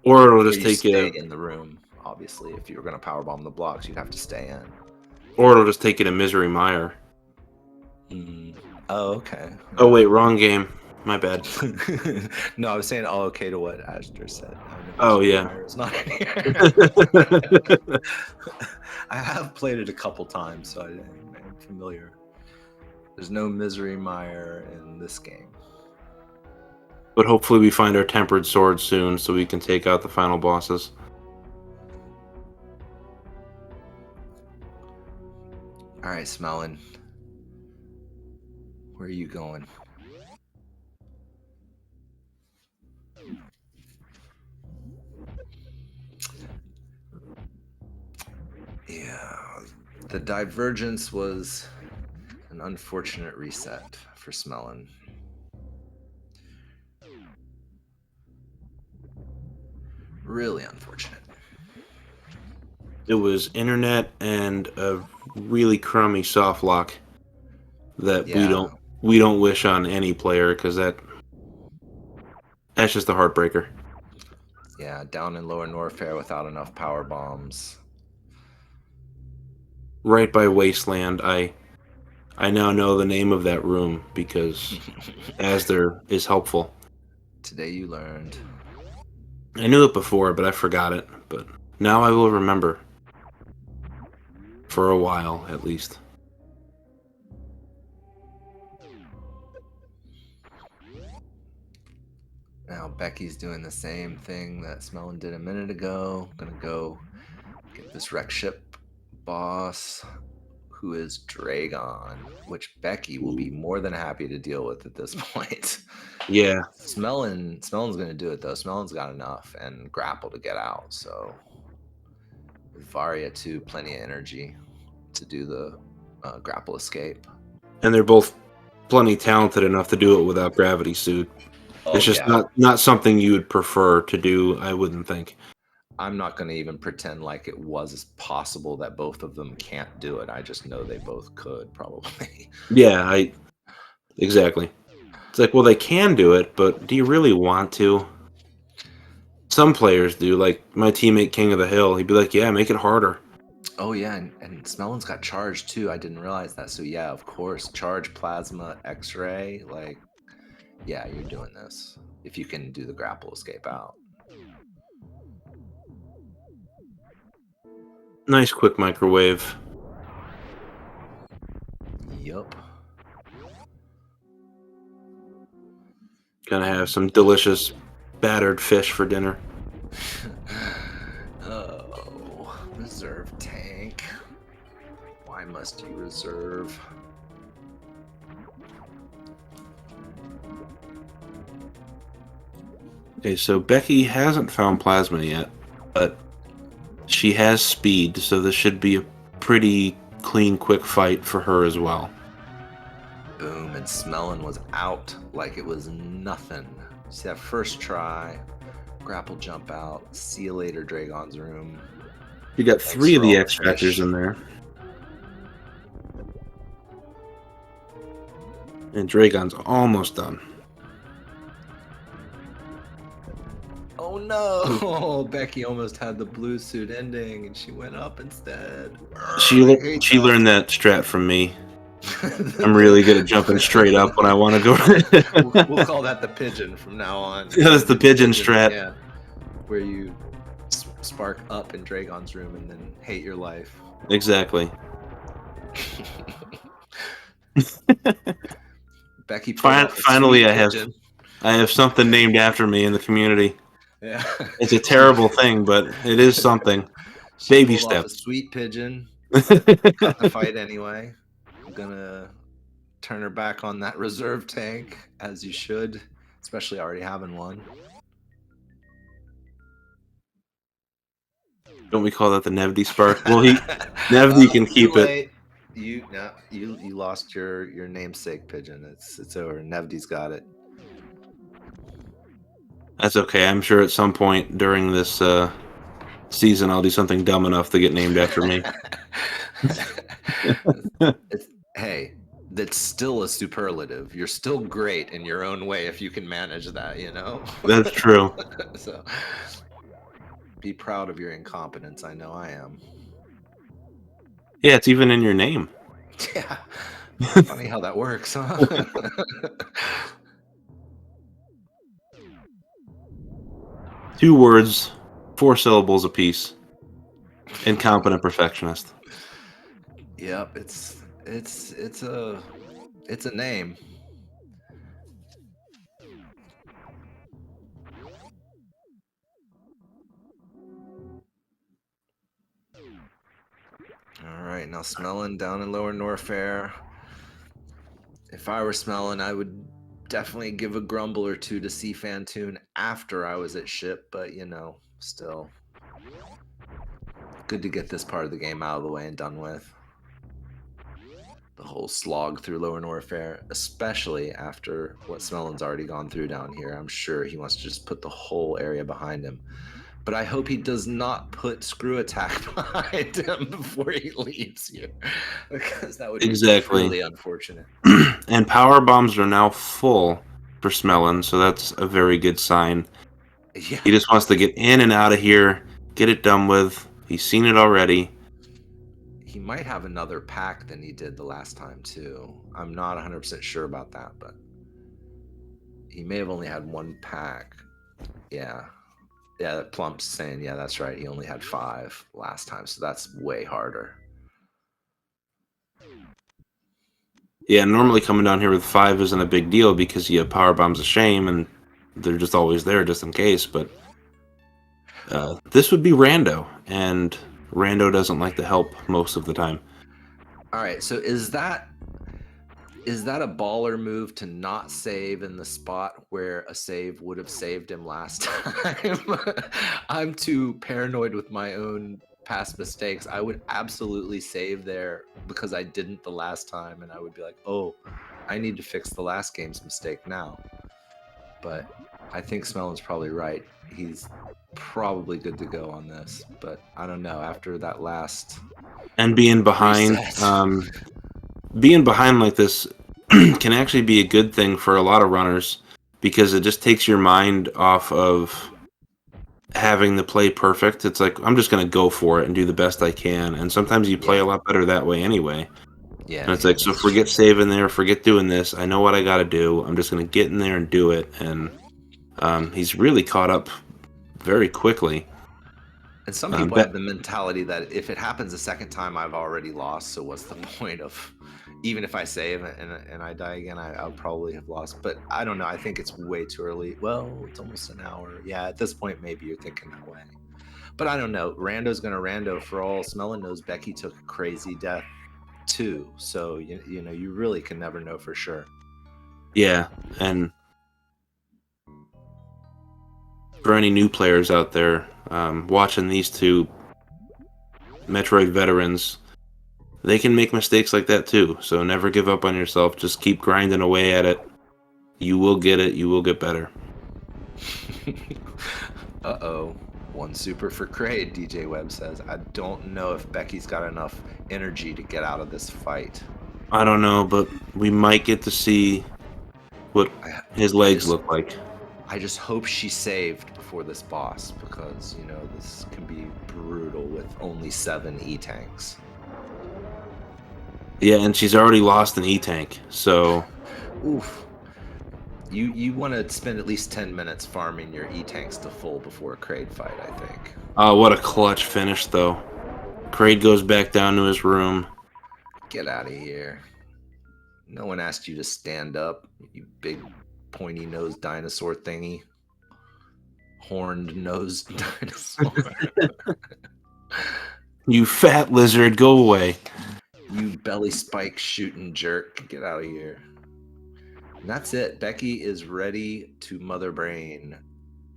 Or it'll just you take stay you in the room. Obviously, if you were going to powerbomb the blocks, you'd have to stay in. Or it'll just take you to Misery Mire. Oh, okay. Oh wait, wrong game. My bad. No, I was saying all okay to what Astor said. Oh yeah. It's not in here. I have played it a couple times, so I'm familiar. There's no Misery Mire in this game. But hopefully we find our tempered sword soon so we can take out the final bosses. All right, Smelling. Where are you going? Yeah, the Divergence was an unfortunate reset for Smelling. Really unfortunate. It was internet and a really crummy soft lock that we don't wish on any player because that's just a heartbreaker. Yeah, down in Lower Norfair without enough power bombs. Right by Wasteland, I now know the name of that room because Asder is helpful. Today you learned. I knew it before, but I forgot it. But now I will remember. For a while, at least. Now Becky's doing the same thing that Smellin did a minute ago. Gonna go get this wreck ship boss, who is Dragon, which Becky will be more than happy to deal with at this point. Yeah. Smellin's gonna do it though. Smellin's got enough and grapple to get out, so with Varia too, plenty of energy to do the grapple escape. And they're both plenty talented enough to do it without gravity suit. It's just yeah. not something you would prefer to do, I wouldn't think. I'm not going to even pretend like it was possible that both of them can't do it. I just know they both could, probably. Yeah, exactly. It's like, well, they can do it, but do you really want to? Some players do. Like my teammate King of the Hill, he'd be like, "Yeah, make it harder." Oh, yeah, and Smellin's got charge, too. I didn't realize that. So, yeah, of course, charge, plasma, X-ray. Like, yeah, you're doing this. If you can do the grapple escape out. Nice quick microwave. Yup. Gonna have some delicious battered fish for dinner. Oh, reserve tank. Why must you reserve? Okay, so Becky hasn't found plasma yet, but she has speed, so this should be a pretty clean, quick fight for her as well. Boom, and Smellin was out like it was nothing. See that first try, grapple jump out, see you later, Dragon's Room. You got Thanks 3 of for the all X the factors fish. in there. And Dragon's almost done. Oh no! Becky almost had the blue suit ending and she went up instead. She I hate that. learned that strat from me. I'm really good at jumping straight up when I want to go. We'll call that the pigeon from now on. Yeah, that's the pigeon strat. Yeah, where you spark up in Dragon's Room and then hate your life. Exactly. Becky pulled off a Finally, sweet I have something named after me in the community. Yeah, It's a terrible thing, but it is something. Baby pulled off a steps. sweet pigeon. Got the fight anyway. I'm gonna turn her back on that reserve tank, as you should, especially already having one. Don't we call that the Nevdy spark? Well, Nevdy can keep it. You lost your namesake pigeon. It's over. Nevdy's got it. That's okay. I'm sure at some point during this season, I'll do something dumb enough to get named after me. Hey, that's still a superlative. You're still great in your own way if you can manage that, you know? That's true. So be proud of your incompetence. I know I am. Yeah, it's even in your name. Yeah. Funny how that works, huh? 2 words, 4 syllables apiece. Incompetent perfectionist. Yep, it's a name. All right, now Smelling down in Lower Norfair. If I were Smelling, I would definitely give a grumble or two to see Fantoon after I was at ship, but you know, still good to get this part of the game out of the way and done with. The whole slog through Lower Norfair, especially after what Smelling's already gone through down here. I'm sure he wants to just put the whole area behind him. But I hope he does not put Screw Attack behind him before he leaves here, because that would be really unfortunate. And power bombs are now full for Smelling, so that's a very good sign. Yeah. He just wants to get in and out of here, get it done with. He's seen it already. He might have another pack than he did the last time, too. I'm not 100% sure about that, but he may have only had 1 pack. Yeah. Yeah, Plump's saying, yeah, that's right. He only had 5 last time, so that's way harder. Yeah, normally coming down here with 5 isn't a big deal because power bomb's a shame and they're just always there just in case, but this would be Rando, and Rando doesn't like to help most of the time. All right, so is that a baller move to not save in the spot where a save would have saved him last time? I'm too paranoid with my own past mistakes, I would absolutely save there because I didn't the last time, and I would be like, oh, I need to fix the last game's mistake now. But I think Smellin's probably right. He's probably good to go on this, but I don't know. After that last And being behind, reset, being behind like this can actually be a good thing for a lot of runners because it just takes your mind off of having the play perfect. It's like, I'm just going to go for it and do the best I can. And sometimes you play a lot better that way anyway. yeah, And it's like, so that's forget true. saving there, forget doing this. I know what I got to do. I'm just going to get in there and do it. And he's really caught up very quickly. And some people But have the mentality that if it happens a second time, I've already lost. So what's the point of, even if I save and I die again, I'll probably have lost. But I don't know. I think it's way too early. Well, it's almost an hour. Yeah, at this point, maybe you're thinking that way. But I don't know. Rando's gonna rando. For all Smellin knows, Becky took a crazy death too. So you know, you really can never know for sure. yeah, and for any new players out there watching these two Metroid veterans, they can make mistakes like that too. So never give up on yourself. Just keep grinding away at it. You will get it. You will get better. Uh-oh. One super for Kraid, DJ Webb says. I don't know if Becky's got enough energy to get out of this fight. I don't know, but we might get to see what his legs look like. I just hope she saved before this boss because, you know, this can be brutal with only 7 E-tanks. Yeah, and she's already lost an E-tank, so... Oof. You want to spend at least 10 minutes farming your E-tanks to full before a Kraid fight, I think. Oh, what a clutch finish, though. Kraid goes back down to his room. Get out of here. No one asked you to stand up, you big pointy-nosed dinosaur thingy. Horned-nosed dinosaur. You fat lizard, go away. You belly spike shooting jerk. Get out of here. And that's it. Becky is ready to mother brain.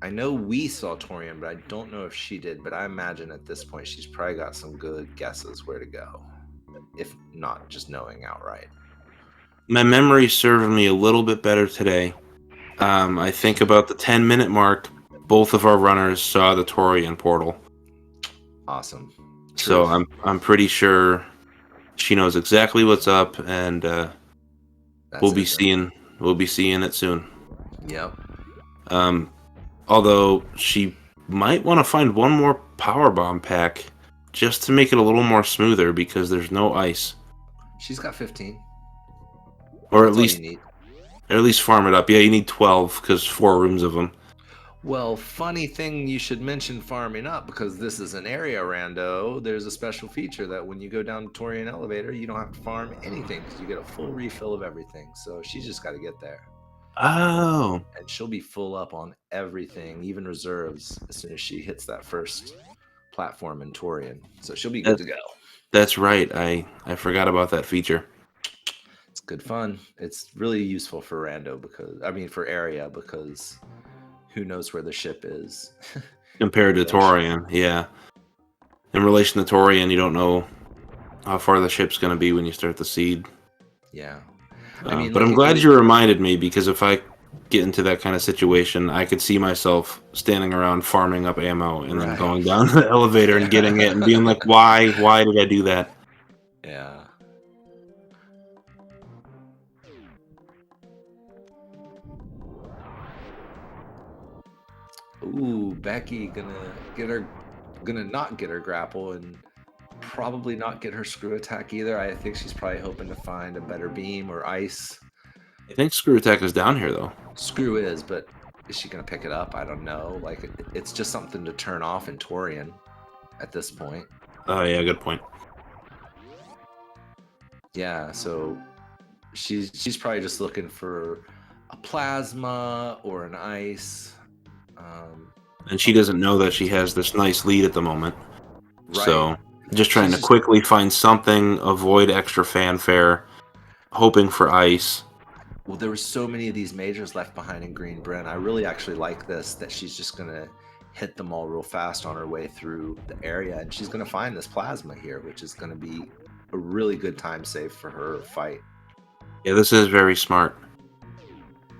I know we saw Torian, but I don't know if she did. But I imagine at this point she's probably got some good guesses where to go. If not just knowing outright. My memory served me a little bit better today. I think about the 10-minute mark, both of our runners saw the Torian portal. Awesome. So I'm pretty sure she knows exactly what's up, and we'll be seeing it soon. Yep. Although she might want to find one more power bomb pack just to make it a little more smoother because there's no ice. She's got 15. Or That's at least farm it up. Yeah, you need 12 because 4 rooms of them. Well, funny thing you should mention farming up because this is an area rando. There's a special feature that when you go down to Torian Elevator, you don't have to farm anything because you get a full refill of everything. So she's just got to get there. Oh. And she'll be full up on everything, even reserves, as soon as she hits that first platform in Torian. So she'll be good to go. That's right. I forgot about that feature. It's good fun. It's really useful for rando for area because who knows where the ship is. Compared to Torian, yeah. In relation to Torian, you don't know how far the ship's going to be when you start the seed. Yeah. But I'm glad you reminded me because if I get into that kind of situation, I could see myself standing around farming up ammo and then going down the elevator and getting it and being like, why did I do that? Yeah. Ooh, Becky gonna not get her grapple and probably not get her screw attack either. I think she's probably hoping to find a better beam or ice. I think screw attack is down here though. Screw is, but is she gonna pick it up? I don't know. Like it's just something to turn off in Torian at this point. Oh yeah, good point. Yeah, so she's probably just looking for a plasma or an ice. And she doesn't know that she has this nice lead at the moment. Right. So just trying to quickly find something, avoid extra fanfare, hoping for ice. Well, there were so many of these majors left behind in Green Bryn. I really actually like this, that she's just going to hit them all real fast on her way through the area, and she's going to find this plasma here, which is going to be a really good time save for her fight. Yeah, this is very smart.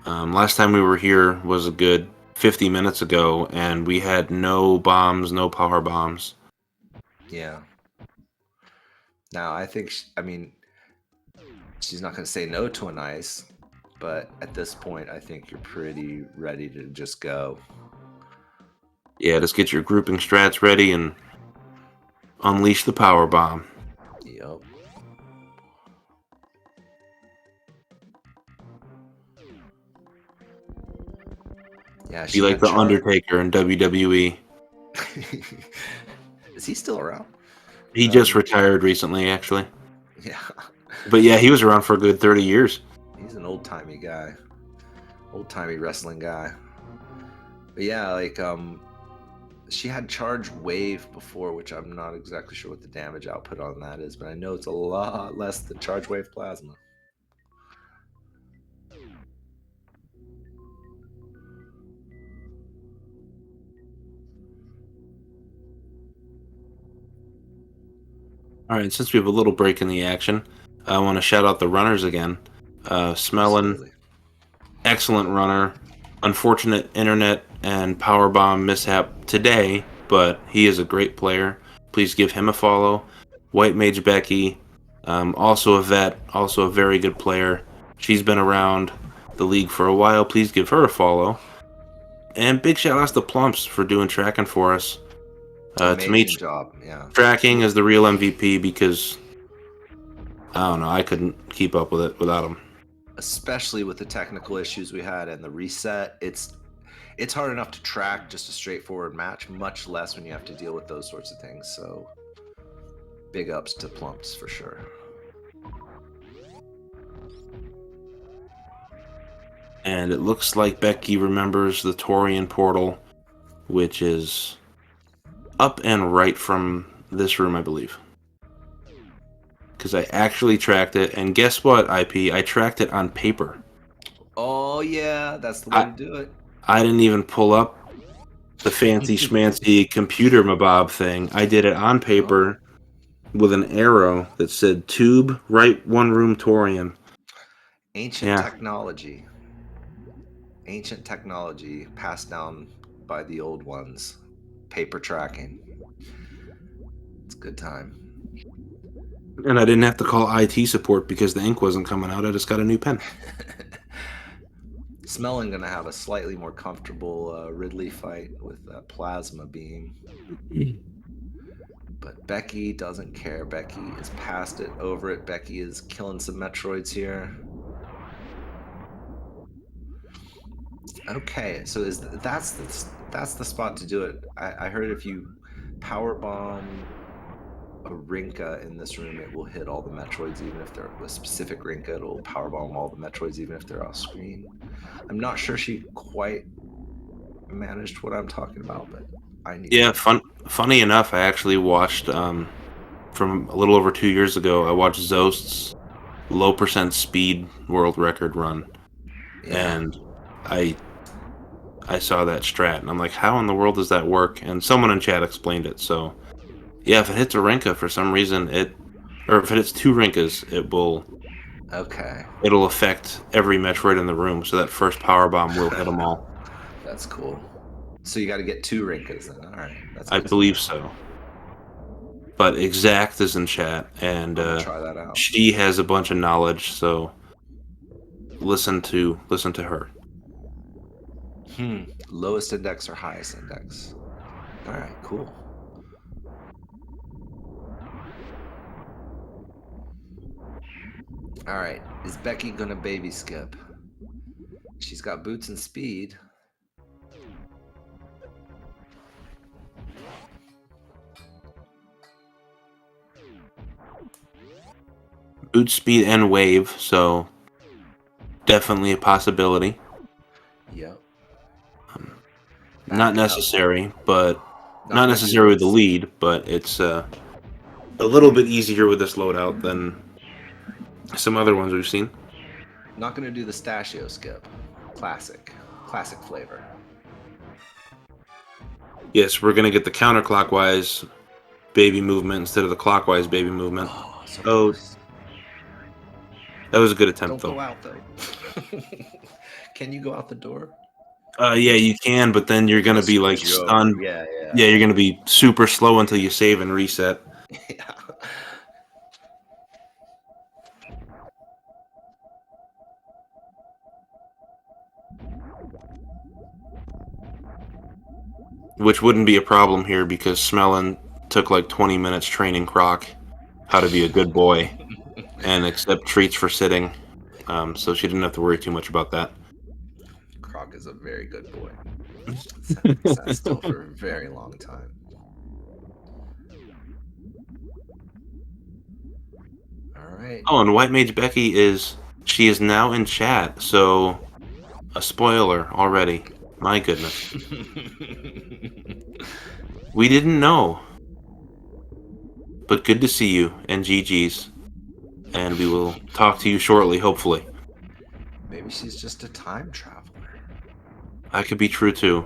Last time we were here was a good 50 minutes ago, and we had no bombs, no power bombs. Yeah. Now, I think, I mean, she's not going to say no to an ice, but at this point, I think you're pretty ready to just go. Yeah, just get your grouping strats ready and unleash the power bomb. Yep. Yeah, Be like the Undertaker in WWE. Is he still around? He just retired recently, actually. Yeah. But yeah, he was around for a good 30 years. He's an old-timey guy. Old-timey wrestling guy. But yeah, like, she had charge wave before, which I'm not exactly sure what the damage output on that is, but I know it's a lot less than charge wave plasma. All right, since we have a little break in the action, I want to shout out the runners again. Smellin, Absolutely. excellent runner. Unfortunate internet and powerbomb mishap today, but he is a great player. Please give him a follow. White Mage Becky, also a vet, also a very good player. She's been around the league for a while. Please give her a follow. And big shout outs to Plumps for doing tracking for us. To me, Job, yeah. tracking is the real MVP because I don't know, I couldn't keep up with it without him. Especially with the technical issues we had and the reset, it's hard enough to track just a straightforward match, much less when you have to deal with those sorts of things. So big ups to Plumps for sure. And it looks like Becky remembers the Torian portal, which is up and right from this room, I believe. Because I actually tracked it, and guess what, IP? I tracked it on paper. Oh yeah, that's the way to do it. I didn't even pull up the fancy schmancy computer mabob thing. I did it on paper with an arrow that said tube, right one room Torian. Ancient technology. Ancient technology passed down by the old ones. Paper tracking. It's a good time. And I didn't have to call IT support because the ink wasn't coming out. I just got a new pen. Smelling gonna have a slightly more comfortable Ridley fight with that plasma beam. But Becky doesn't care. Becky is past it, over it. Becky is killing some Metroids here. Okay, so that's the spot to do it. I heard if you power bomb a Rinka in this room, it will hit all the Metroids, even if they're a specific Rinka. It'll power bomb all the Metroids, even if they're off screen. I'm not sure she quite managed what I'm talking about, but I need. Yeah, funny enough, I actually watched from a little over 2 years ago. I watched Zost's low percent speed world record run, and I saw that strat, and I'm like, how in the world does that work? And someone in chat explained it. So yeah, if it hits a Rinka for some reason, or if it hits two Rinkas, it will. Okay. It'll affect every Metroid in the room, so that first power bomb will hit them all. That's cool. So you got to get two Rinkas then. All right. I believe so. But Exact is in chat, and try that out. She has a bunch of knowledge, so listen to her. Lowest index or highest index? All right, cool. All right, is Becky gonna baby skip? She's got boots and speed. Boot speed and wave, so definitely a possibility. Yep. Not necessary, but not necessary with the lead, but it's a little bit easier with this loadout than some other ones we've seen. Not gonna do the Stashio skip. Classic flavor. Yes, we're gonna get the counterclockwise baby movement instead of the clockwise baby movement. Oh, so Oh, close. that was a good attempt, Don't though. go out though. Can you go out the door? Yeah, you can, but then you're gonna Gonna be scooch like you over. stunned. Yeah, Yeah, you're gonna be super slow until you save and reset. yeah. Which wouldn't be a problem here because Smellin took like 20 minutes training Croc how to be a good boy and accept treats for sitting. So she didn't have to worry too much about that. Croc is a very good boy. Sat still for a very long time. All right. Oh, and White Mage Becky is now in chat, so a spoiler already. My goodness. We didn't know. But good to see you and GG's. And we will talk to you shortly, hopefully. Maybe she's just a time traveler. That could be true too.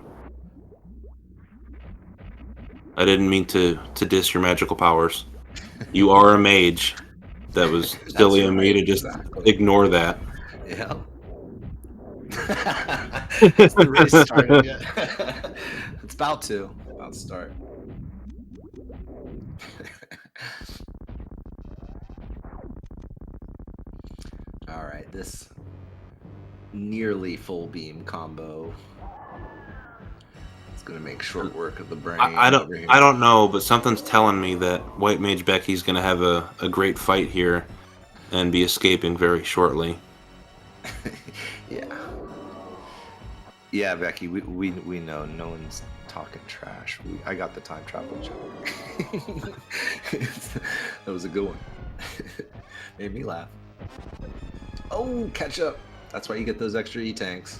I didn't mean to diss your magical powers. You are a mage. That was silly of me to just ignore that. Yeah. Has the race started yet? It's about to start. All right, this nearly full beam combo. It's gonna make short work of the brain. I don't know, but something's telling me that White Mage Becky's gonna have a great fight here and be escaping very shortly. Yeah. Yeah, Becky, we know no one's talking trash. I got the time travel joke. That was a good one. Made me laugh. Oh, catch up. That's why you get those extra E-tanks.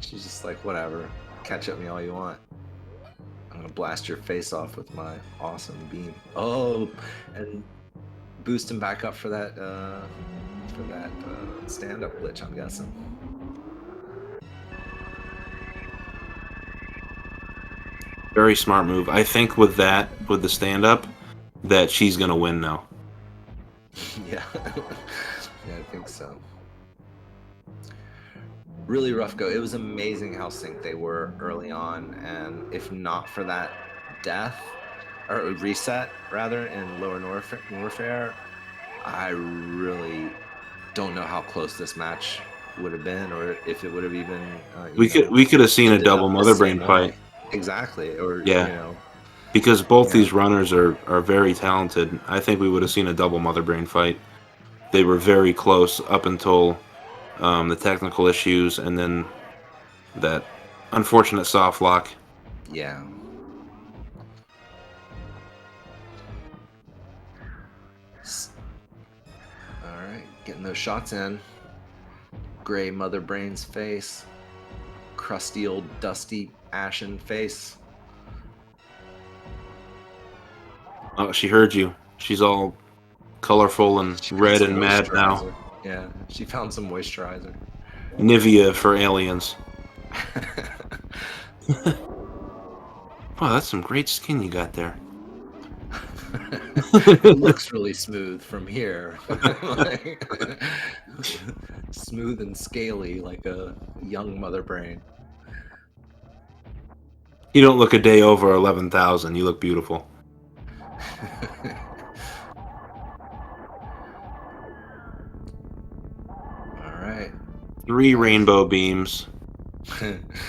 She's just like, whatever. Catch up me all you want. I'm gonna blast your face off with my awesome beam. Oh, and boost him back up for that stand-up glitch, I'm guessing. Very smart move. I think with the stand-up, that she's gonna win now. Yeah. Yeah, I think so. Really rough go. It was amazing how synced they were early on, and if not for that death, or reset rather, in Lower Norfair, I really don't know how close this match would have been, or if it would have even. We could have seen a double Mother Brain fight. Exactly, or yeah, because both these runners are very talented. I think we would have seen a double Mother Brain fight. They were very close up until the technical issues, and then that unfortunate soft lock. Yeah. All right, getting those shots in. Gray Mother Brain's face. Crusty old dusty ashen face. Oh, she heard you. She's all colorful and red and mad now. Yeah, she found some moisturizer. Nivea for aliens. Wow, that's some great skin you got there. It looks really smooth from here. Smooth and scaly like a young Mother Brain. You don't look a day over 11,000. You look beautiful. Alright. 3 rainbow beams.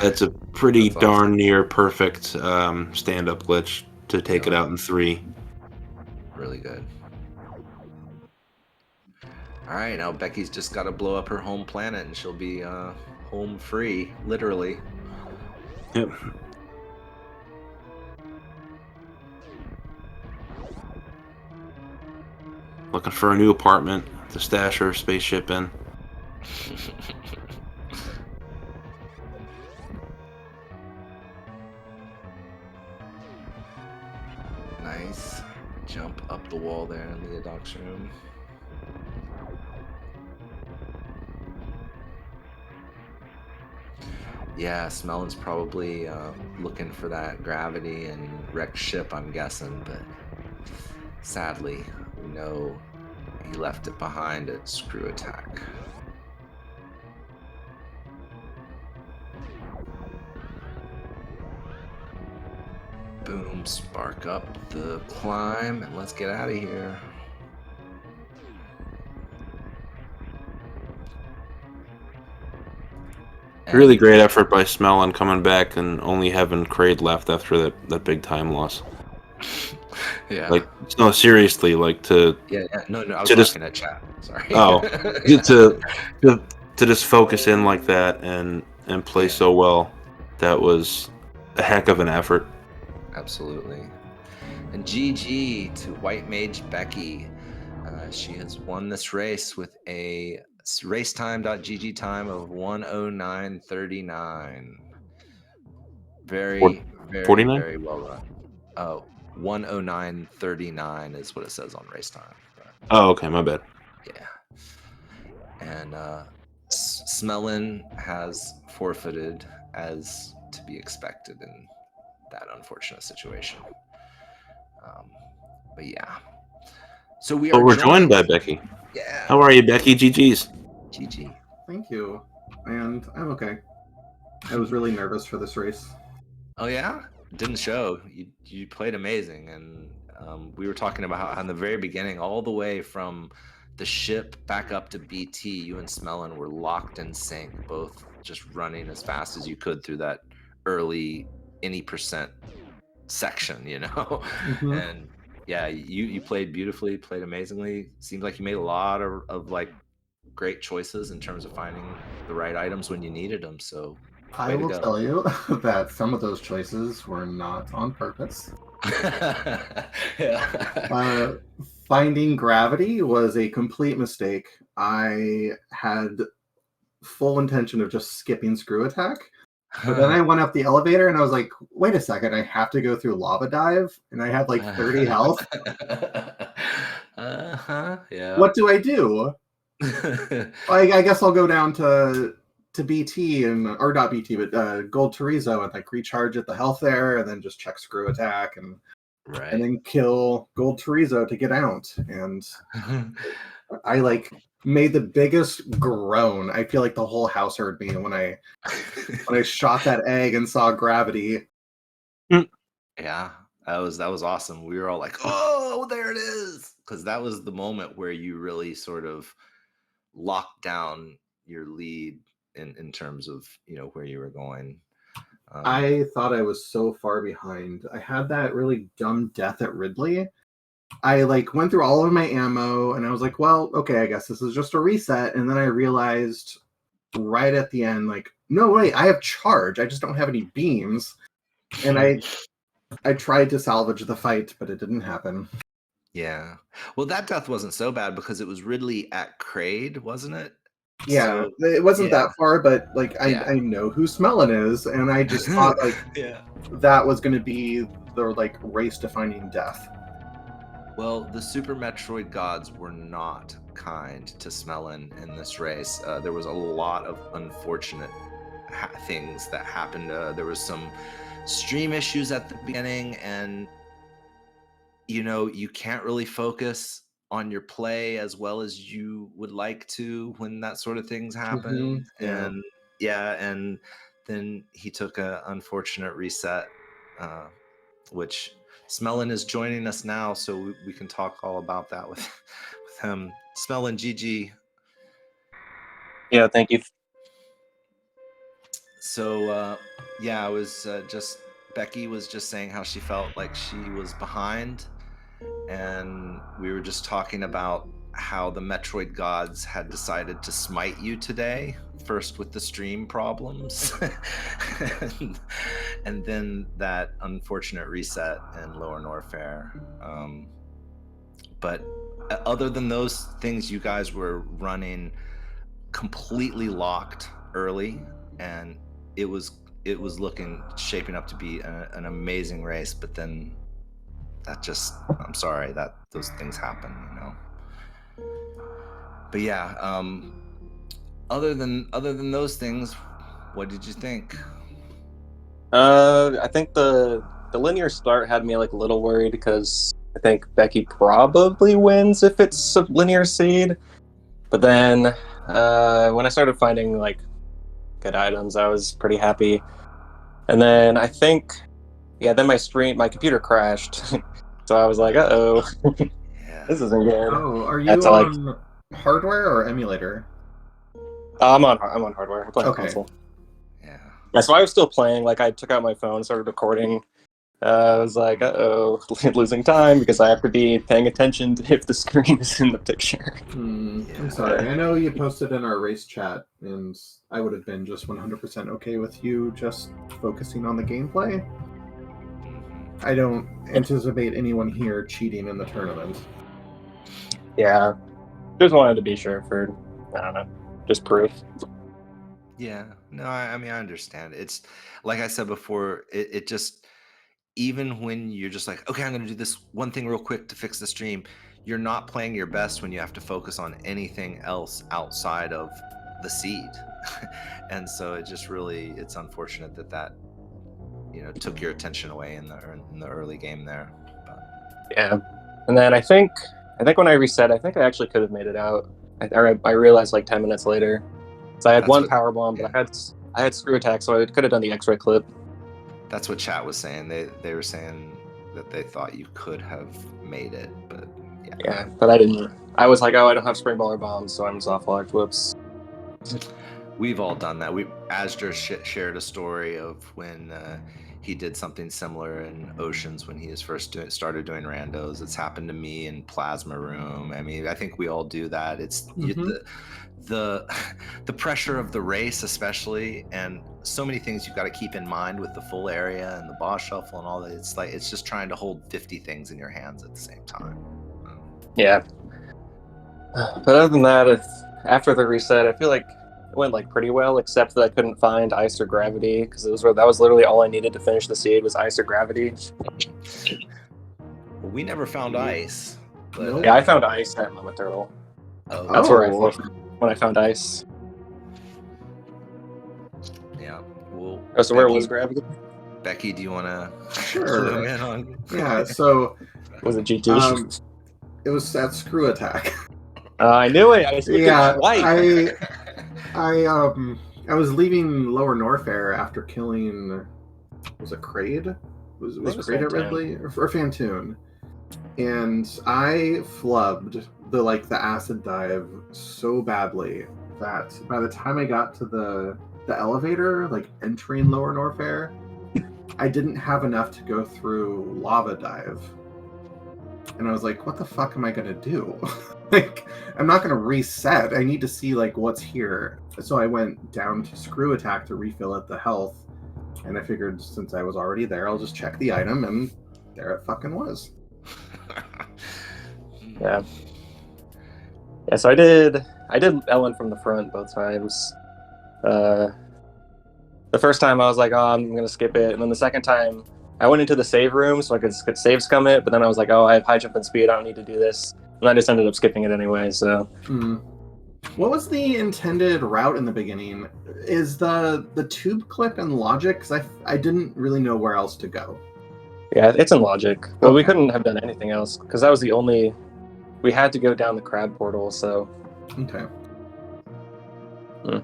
That's a pretty darn near perfect stand-up glitch to take it out in 3. Really good. Alright, now Becky's just got to blow up her home planet and she'll be home free, literally. Yep. Looking for a new apartment to stash her spaceship in. Nice. Jump up the wall there in the Adoc's room. Yeah, Smellin's probably looking for that gravity and wrecked ship, I'm guessing, but sadly, we know he left it behind at Screw Attack. Boom, spark up the climb, and let's get out of here. Really great effort by Smellin coming back and only having Kraid left after that big time loss. Yeah. Like, no, seriously, like to Yeah, no, I was to just laughing at chat. Sorry. oh to just focus in like that and play so well. That was a heck of an effort. Absolutely. And GG to White Mage Becky. She has won this race with a racetime.gg time of 109.39. Very, very, 49? very well run. Oh, 109.39 is what it says on race time. Oh, okay, my bad. Yeah. And Smellin has forfeited, as to be expected in that unfortunate situation. But yeah. So we're joined by Becky. Yeah. How are you, Becky? GG's. GG. Thank you. And I'm okay. I was really nervous for this race. Oh yeah? Didn't show. You played amazing, and we were talking about how in the very beginning, all the way from the ship back up to BT, you and Smellin were locked in sync, both just running as fast as you could through that early any percent section, you know. And yeah, you played beautifully, played amazingly. Seemed like you made a lot of like great choices in terms of finding the right items when you needed them. So I will tell you that some of those choices were not on purpose. Finding gravity was a complete mistake. I had full intention of just skipping Screw Attack. But then I went up the elevator and I was like, wait a second, I have to go through Lava Dive and I have like 30 health. Yeah. What do I do? I guess I'll go down to BT or not BT, but Gold Chorizo and like recharge at the health there and then just check Screw Attack and then kill Gold Chorizo to get out. And I like made the biggest groan. I feel like the whole house heard me when I shot that egg and saw gravity. Yeah, that was awesome. We were all like, "Oh, there it is," because that was the moment where you really sort of locked down your lead in terms of where you were going. I thought I was so far behind. I had that really dumb death at Ridley. I like went through all of my ammo and I was like, well, okay, I guess this is just a reset. And then I realized right at the end, like, no, wait, I have charge. I just don't have any beams. And I tried to salvage the fight, but it didn't happen. Yeah. Well, that death wasn't so bad because it was Ridley at Kraid, wasn't it? Yeah, so, it wasn't that far, but like I know who Smellin is, and I just thought like that was going to be the like race defining death. Well, the Super Metroid gods were not kind to Smellin in this race. There was a lot of unfortunate things that happened. There was some stream issues at the beginning, and you can't really focus on your play as well as you would like to when that sort of things happen. And then he took an unfortunate reset, which Smellin is joining us now, so we can talk all about that with him. Smellin, GG. Yeah, thank you. So I was Becky was just saying how she felt like she was behind, and we were just talking about how the Metroid gods had decided to smite you today, first with the stream problems and then that unfortunate reset in Lower Norfair. But other than those things, you guys were running completely locked early, and it was shaping up to be an amazing race. But then I'm sorry that those things happen, But yeah, other than those things, What did you think? I think the linear start had me like a little worried because I think Becky probably wins if it's a linear seed. But then when I started finding like good items, I was pretty happy. And then I think, yeah, then my computer crashed. So I was like, uh-oh, Yeah. this isn't good. Oh, are That's you like, on hardware or emulator? I'm on hardware. I'm playing Okay. console. Yeah. Yeah, so I was still playing. Like I took out my phone, started recording. I was like, uh-oh, losing time because I have to be paying attention to if the screen is in the picture. I'm sorry. I know you posted in our race chat, and I would have been just 100% okay with you just focusing on the gameplay. I don't anticipate anyone here cheating in the tournament. Yeah, just wanted to be sure for, I don't know, just proof. Yeah. No, I mean, I understand. It's like I said before, it just, even when you're just like, okay, I'm going to do this one thing real quick to fix the stream, you're not playing your best when you have to focus on anything else outside of the seed. And so it just really, it's unfortunate that took your attention away in the early game there. But Yeah, and then I think when I reset, I think I actually could have made it out. I realized like 10 minutes later. So I had That's one what- power bomb, but yeah. I had screw attack, so I could have done the X-ray clip. That's what chat was saying. They were saying that they thought you could have made it, but Yeah, but I didn't. I was like, oh, I don't have spring baller bombs, so I'm soft locked. Whoops. We've all done that. Asger shared a story of when he did something similar in Oceans when he was first started doing randos. It's happened to me in Plasma Room. I mean, I think we all do that. It's the pressure of the race, especially, and so many things you've got to keep in mind with the full area and the boss shuffle and all that. It's like it's just trying to hold 50 things in your hands at the same time. Yeah. But other than that, after the reset, I feel like it went like pretty well, except that I couldn't find ice or gravity because that was literally all I needed to finish the seed was ice or gravity. Well, we never found ice. But, Nope. Yeah, I found ice at Mama Turtle. Oh, That's where I thought when I found ice. Yeah. Well, Oh, so where was gravity? Becky, do you want to Sure. zoom in on? Yeah, so Was it GT? it was that screw attack. I knew it. I skipped Yeah, it twice. I was leaving Lower Norfair after killing, was it Kraid? Was Kraid at Ridley or Fantoon? And I flubbed the acid dive so badly that by the time I got to the elevator, like entering Lower Norfair, I didn't have enough to go through Lava Dive. And I was like, what the fuck am I gonna do? Like, I'm not gonna reset. I need to see like what's here. So I went down to Screw Attack to refill at the health. And I figured since I was already there, I'll just check the item, and there it fucking was. Yeah. Yeah, so I did Ellen from the front both times. The first time I was like, oh, I'm gonna skip it, and then the second time I went into the save room so I could save scum it, but then I was like, oh, I have high jump and speed, I don't need to do this. And I just ended up skipping it anyway, so. What was the intended route in the beginning? Is the tube clip in Logic? Because I didn't really know where else to go. Yeah, it's in Logic. Well, we Okay. couldn't have done anything else, because that was the only... We had to go down the crab portal, so... Okay. And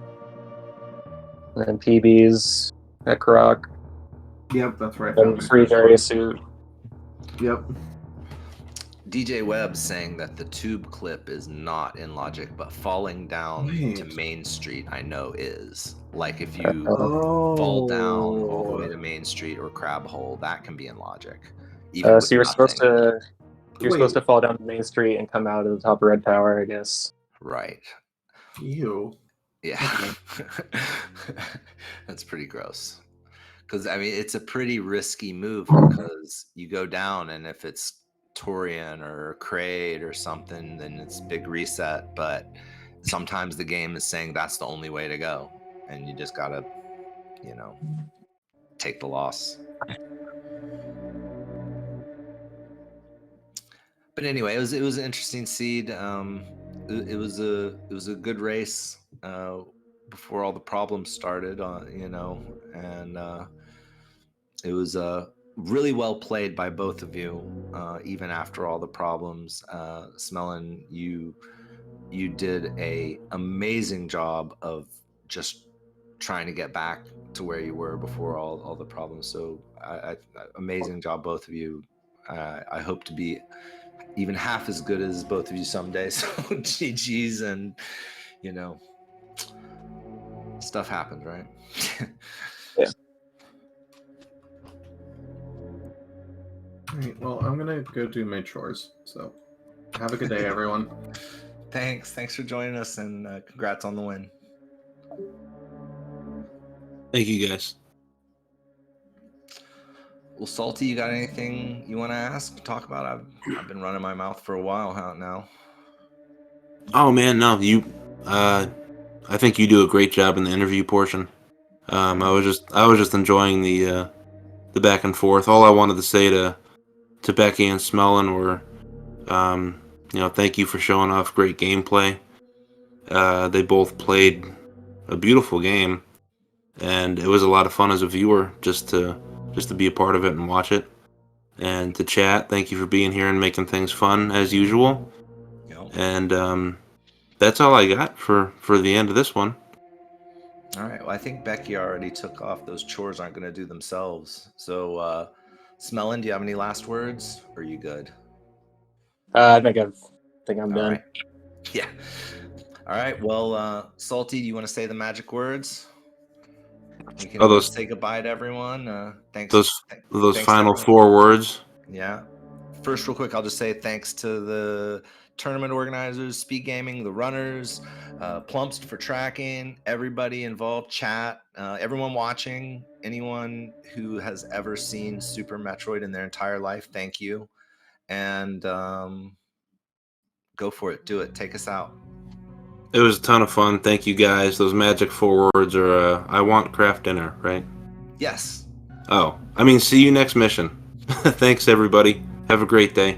then PB's at Croc. Yep, that's right. And free various suit. Yep. DJ Webb's saying that the tube clip is not in Logic, but falling down to Main Street, I know is. Like if you fall down all the way to Main Street or Crab Hole, that can be in Logic. So you were supposed to fall down to Main Street and come out of the top of Red Tower, I guess. Right. Ew. Yeah. That's pretty gross. Because, I mean, it's a pretty risky move because you go down and if it's Torian or Kraid or something, then it's big reset. But sometimes the game is saying that's the only way to go. And you just got to, take the loss. But anyway, it was an interesting seed. It was a good race. before all the problems started, and it was really well played by both of you, even after all the problems. Smellin, you did a amazing job of just trying to get back to where you were before all the problems. So amazing job, both of you. I hope to be even half as good as both of you someday. So GG's, and stuff happens, right? Yeah. All right, well, I'm gonna go do my chores. So, have a good day, everyone. Thanks for joining us, and congrats on the win. Thank you, guys. Well, Salty, you got anything you want to ask, talk about? I've been running my mouth for a while now. Oh man, no, I think you do a great job in the interview portion. I was just enjoying the back and forth. All I wanted to say to Becky and Smellin were, thank you for showing off great gameplay. They both played a beautiful game, and it was a lot of fun as a viewer just to be a part of it and watch it. And to chat, thank you for being here and making things fun as usual. Yep. And that's all I got for the end of this one. All right. Well, I think Becky already took off. Those chores aren't going to do themselves. So, Smellin, do you have any last words? Or are you good? I think I'm All done. right. Yeah. All right. Well, Salty, do you want to say the magic words? We can say goodbye to everyone. Thanks. Those thanks final 4 words. Yeah. First, real quick, I'll just say thanks to the tournament organizers, Speed Gaming, the runners, Plumps for tracking, everybody involved, chat, everyone watching, anyone who has ever seen Super Metroid in their entire life. Thank you. And go for it. Do it. Take us out. It was a ton of fun. Thank you, guys. Those magic 4 words are, I want craft dinner, right? Yes. Oh, I mean, see you next mission. Thanks, everybody. Have a great day.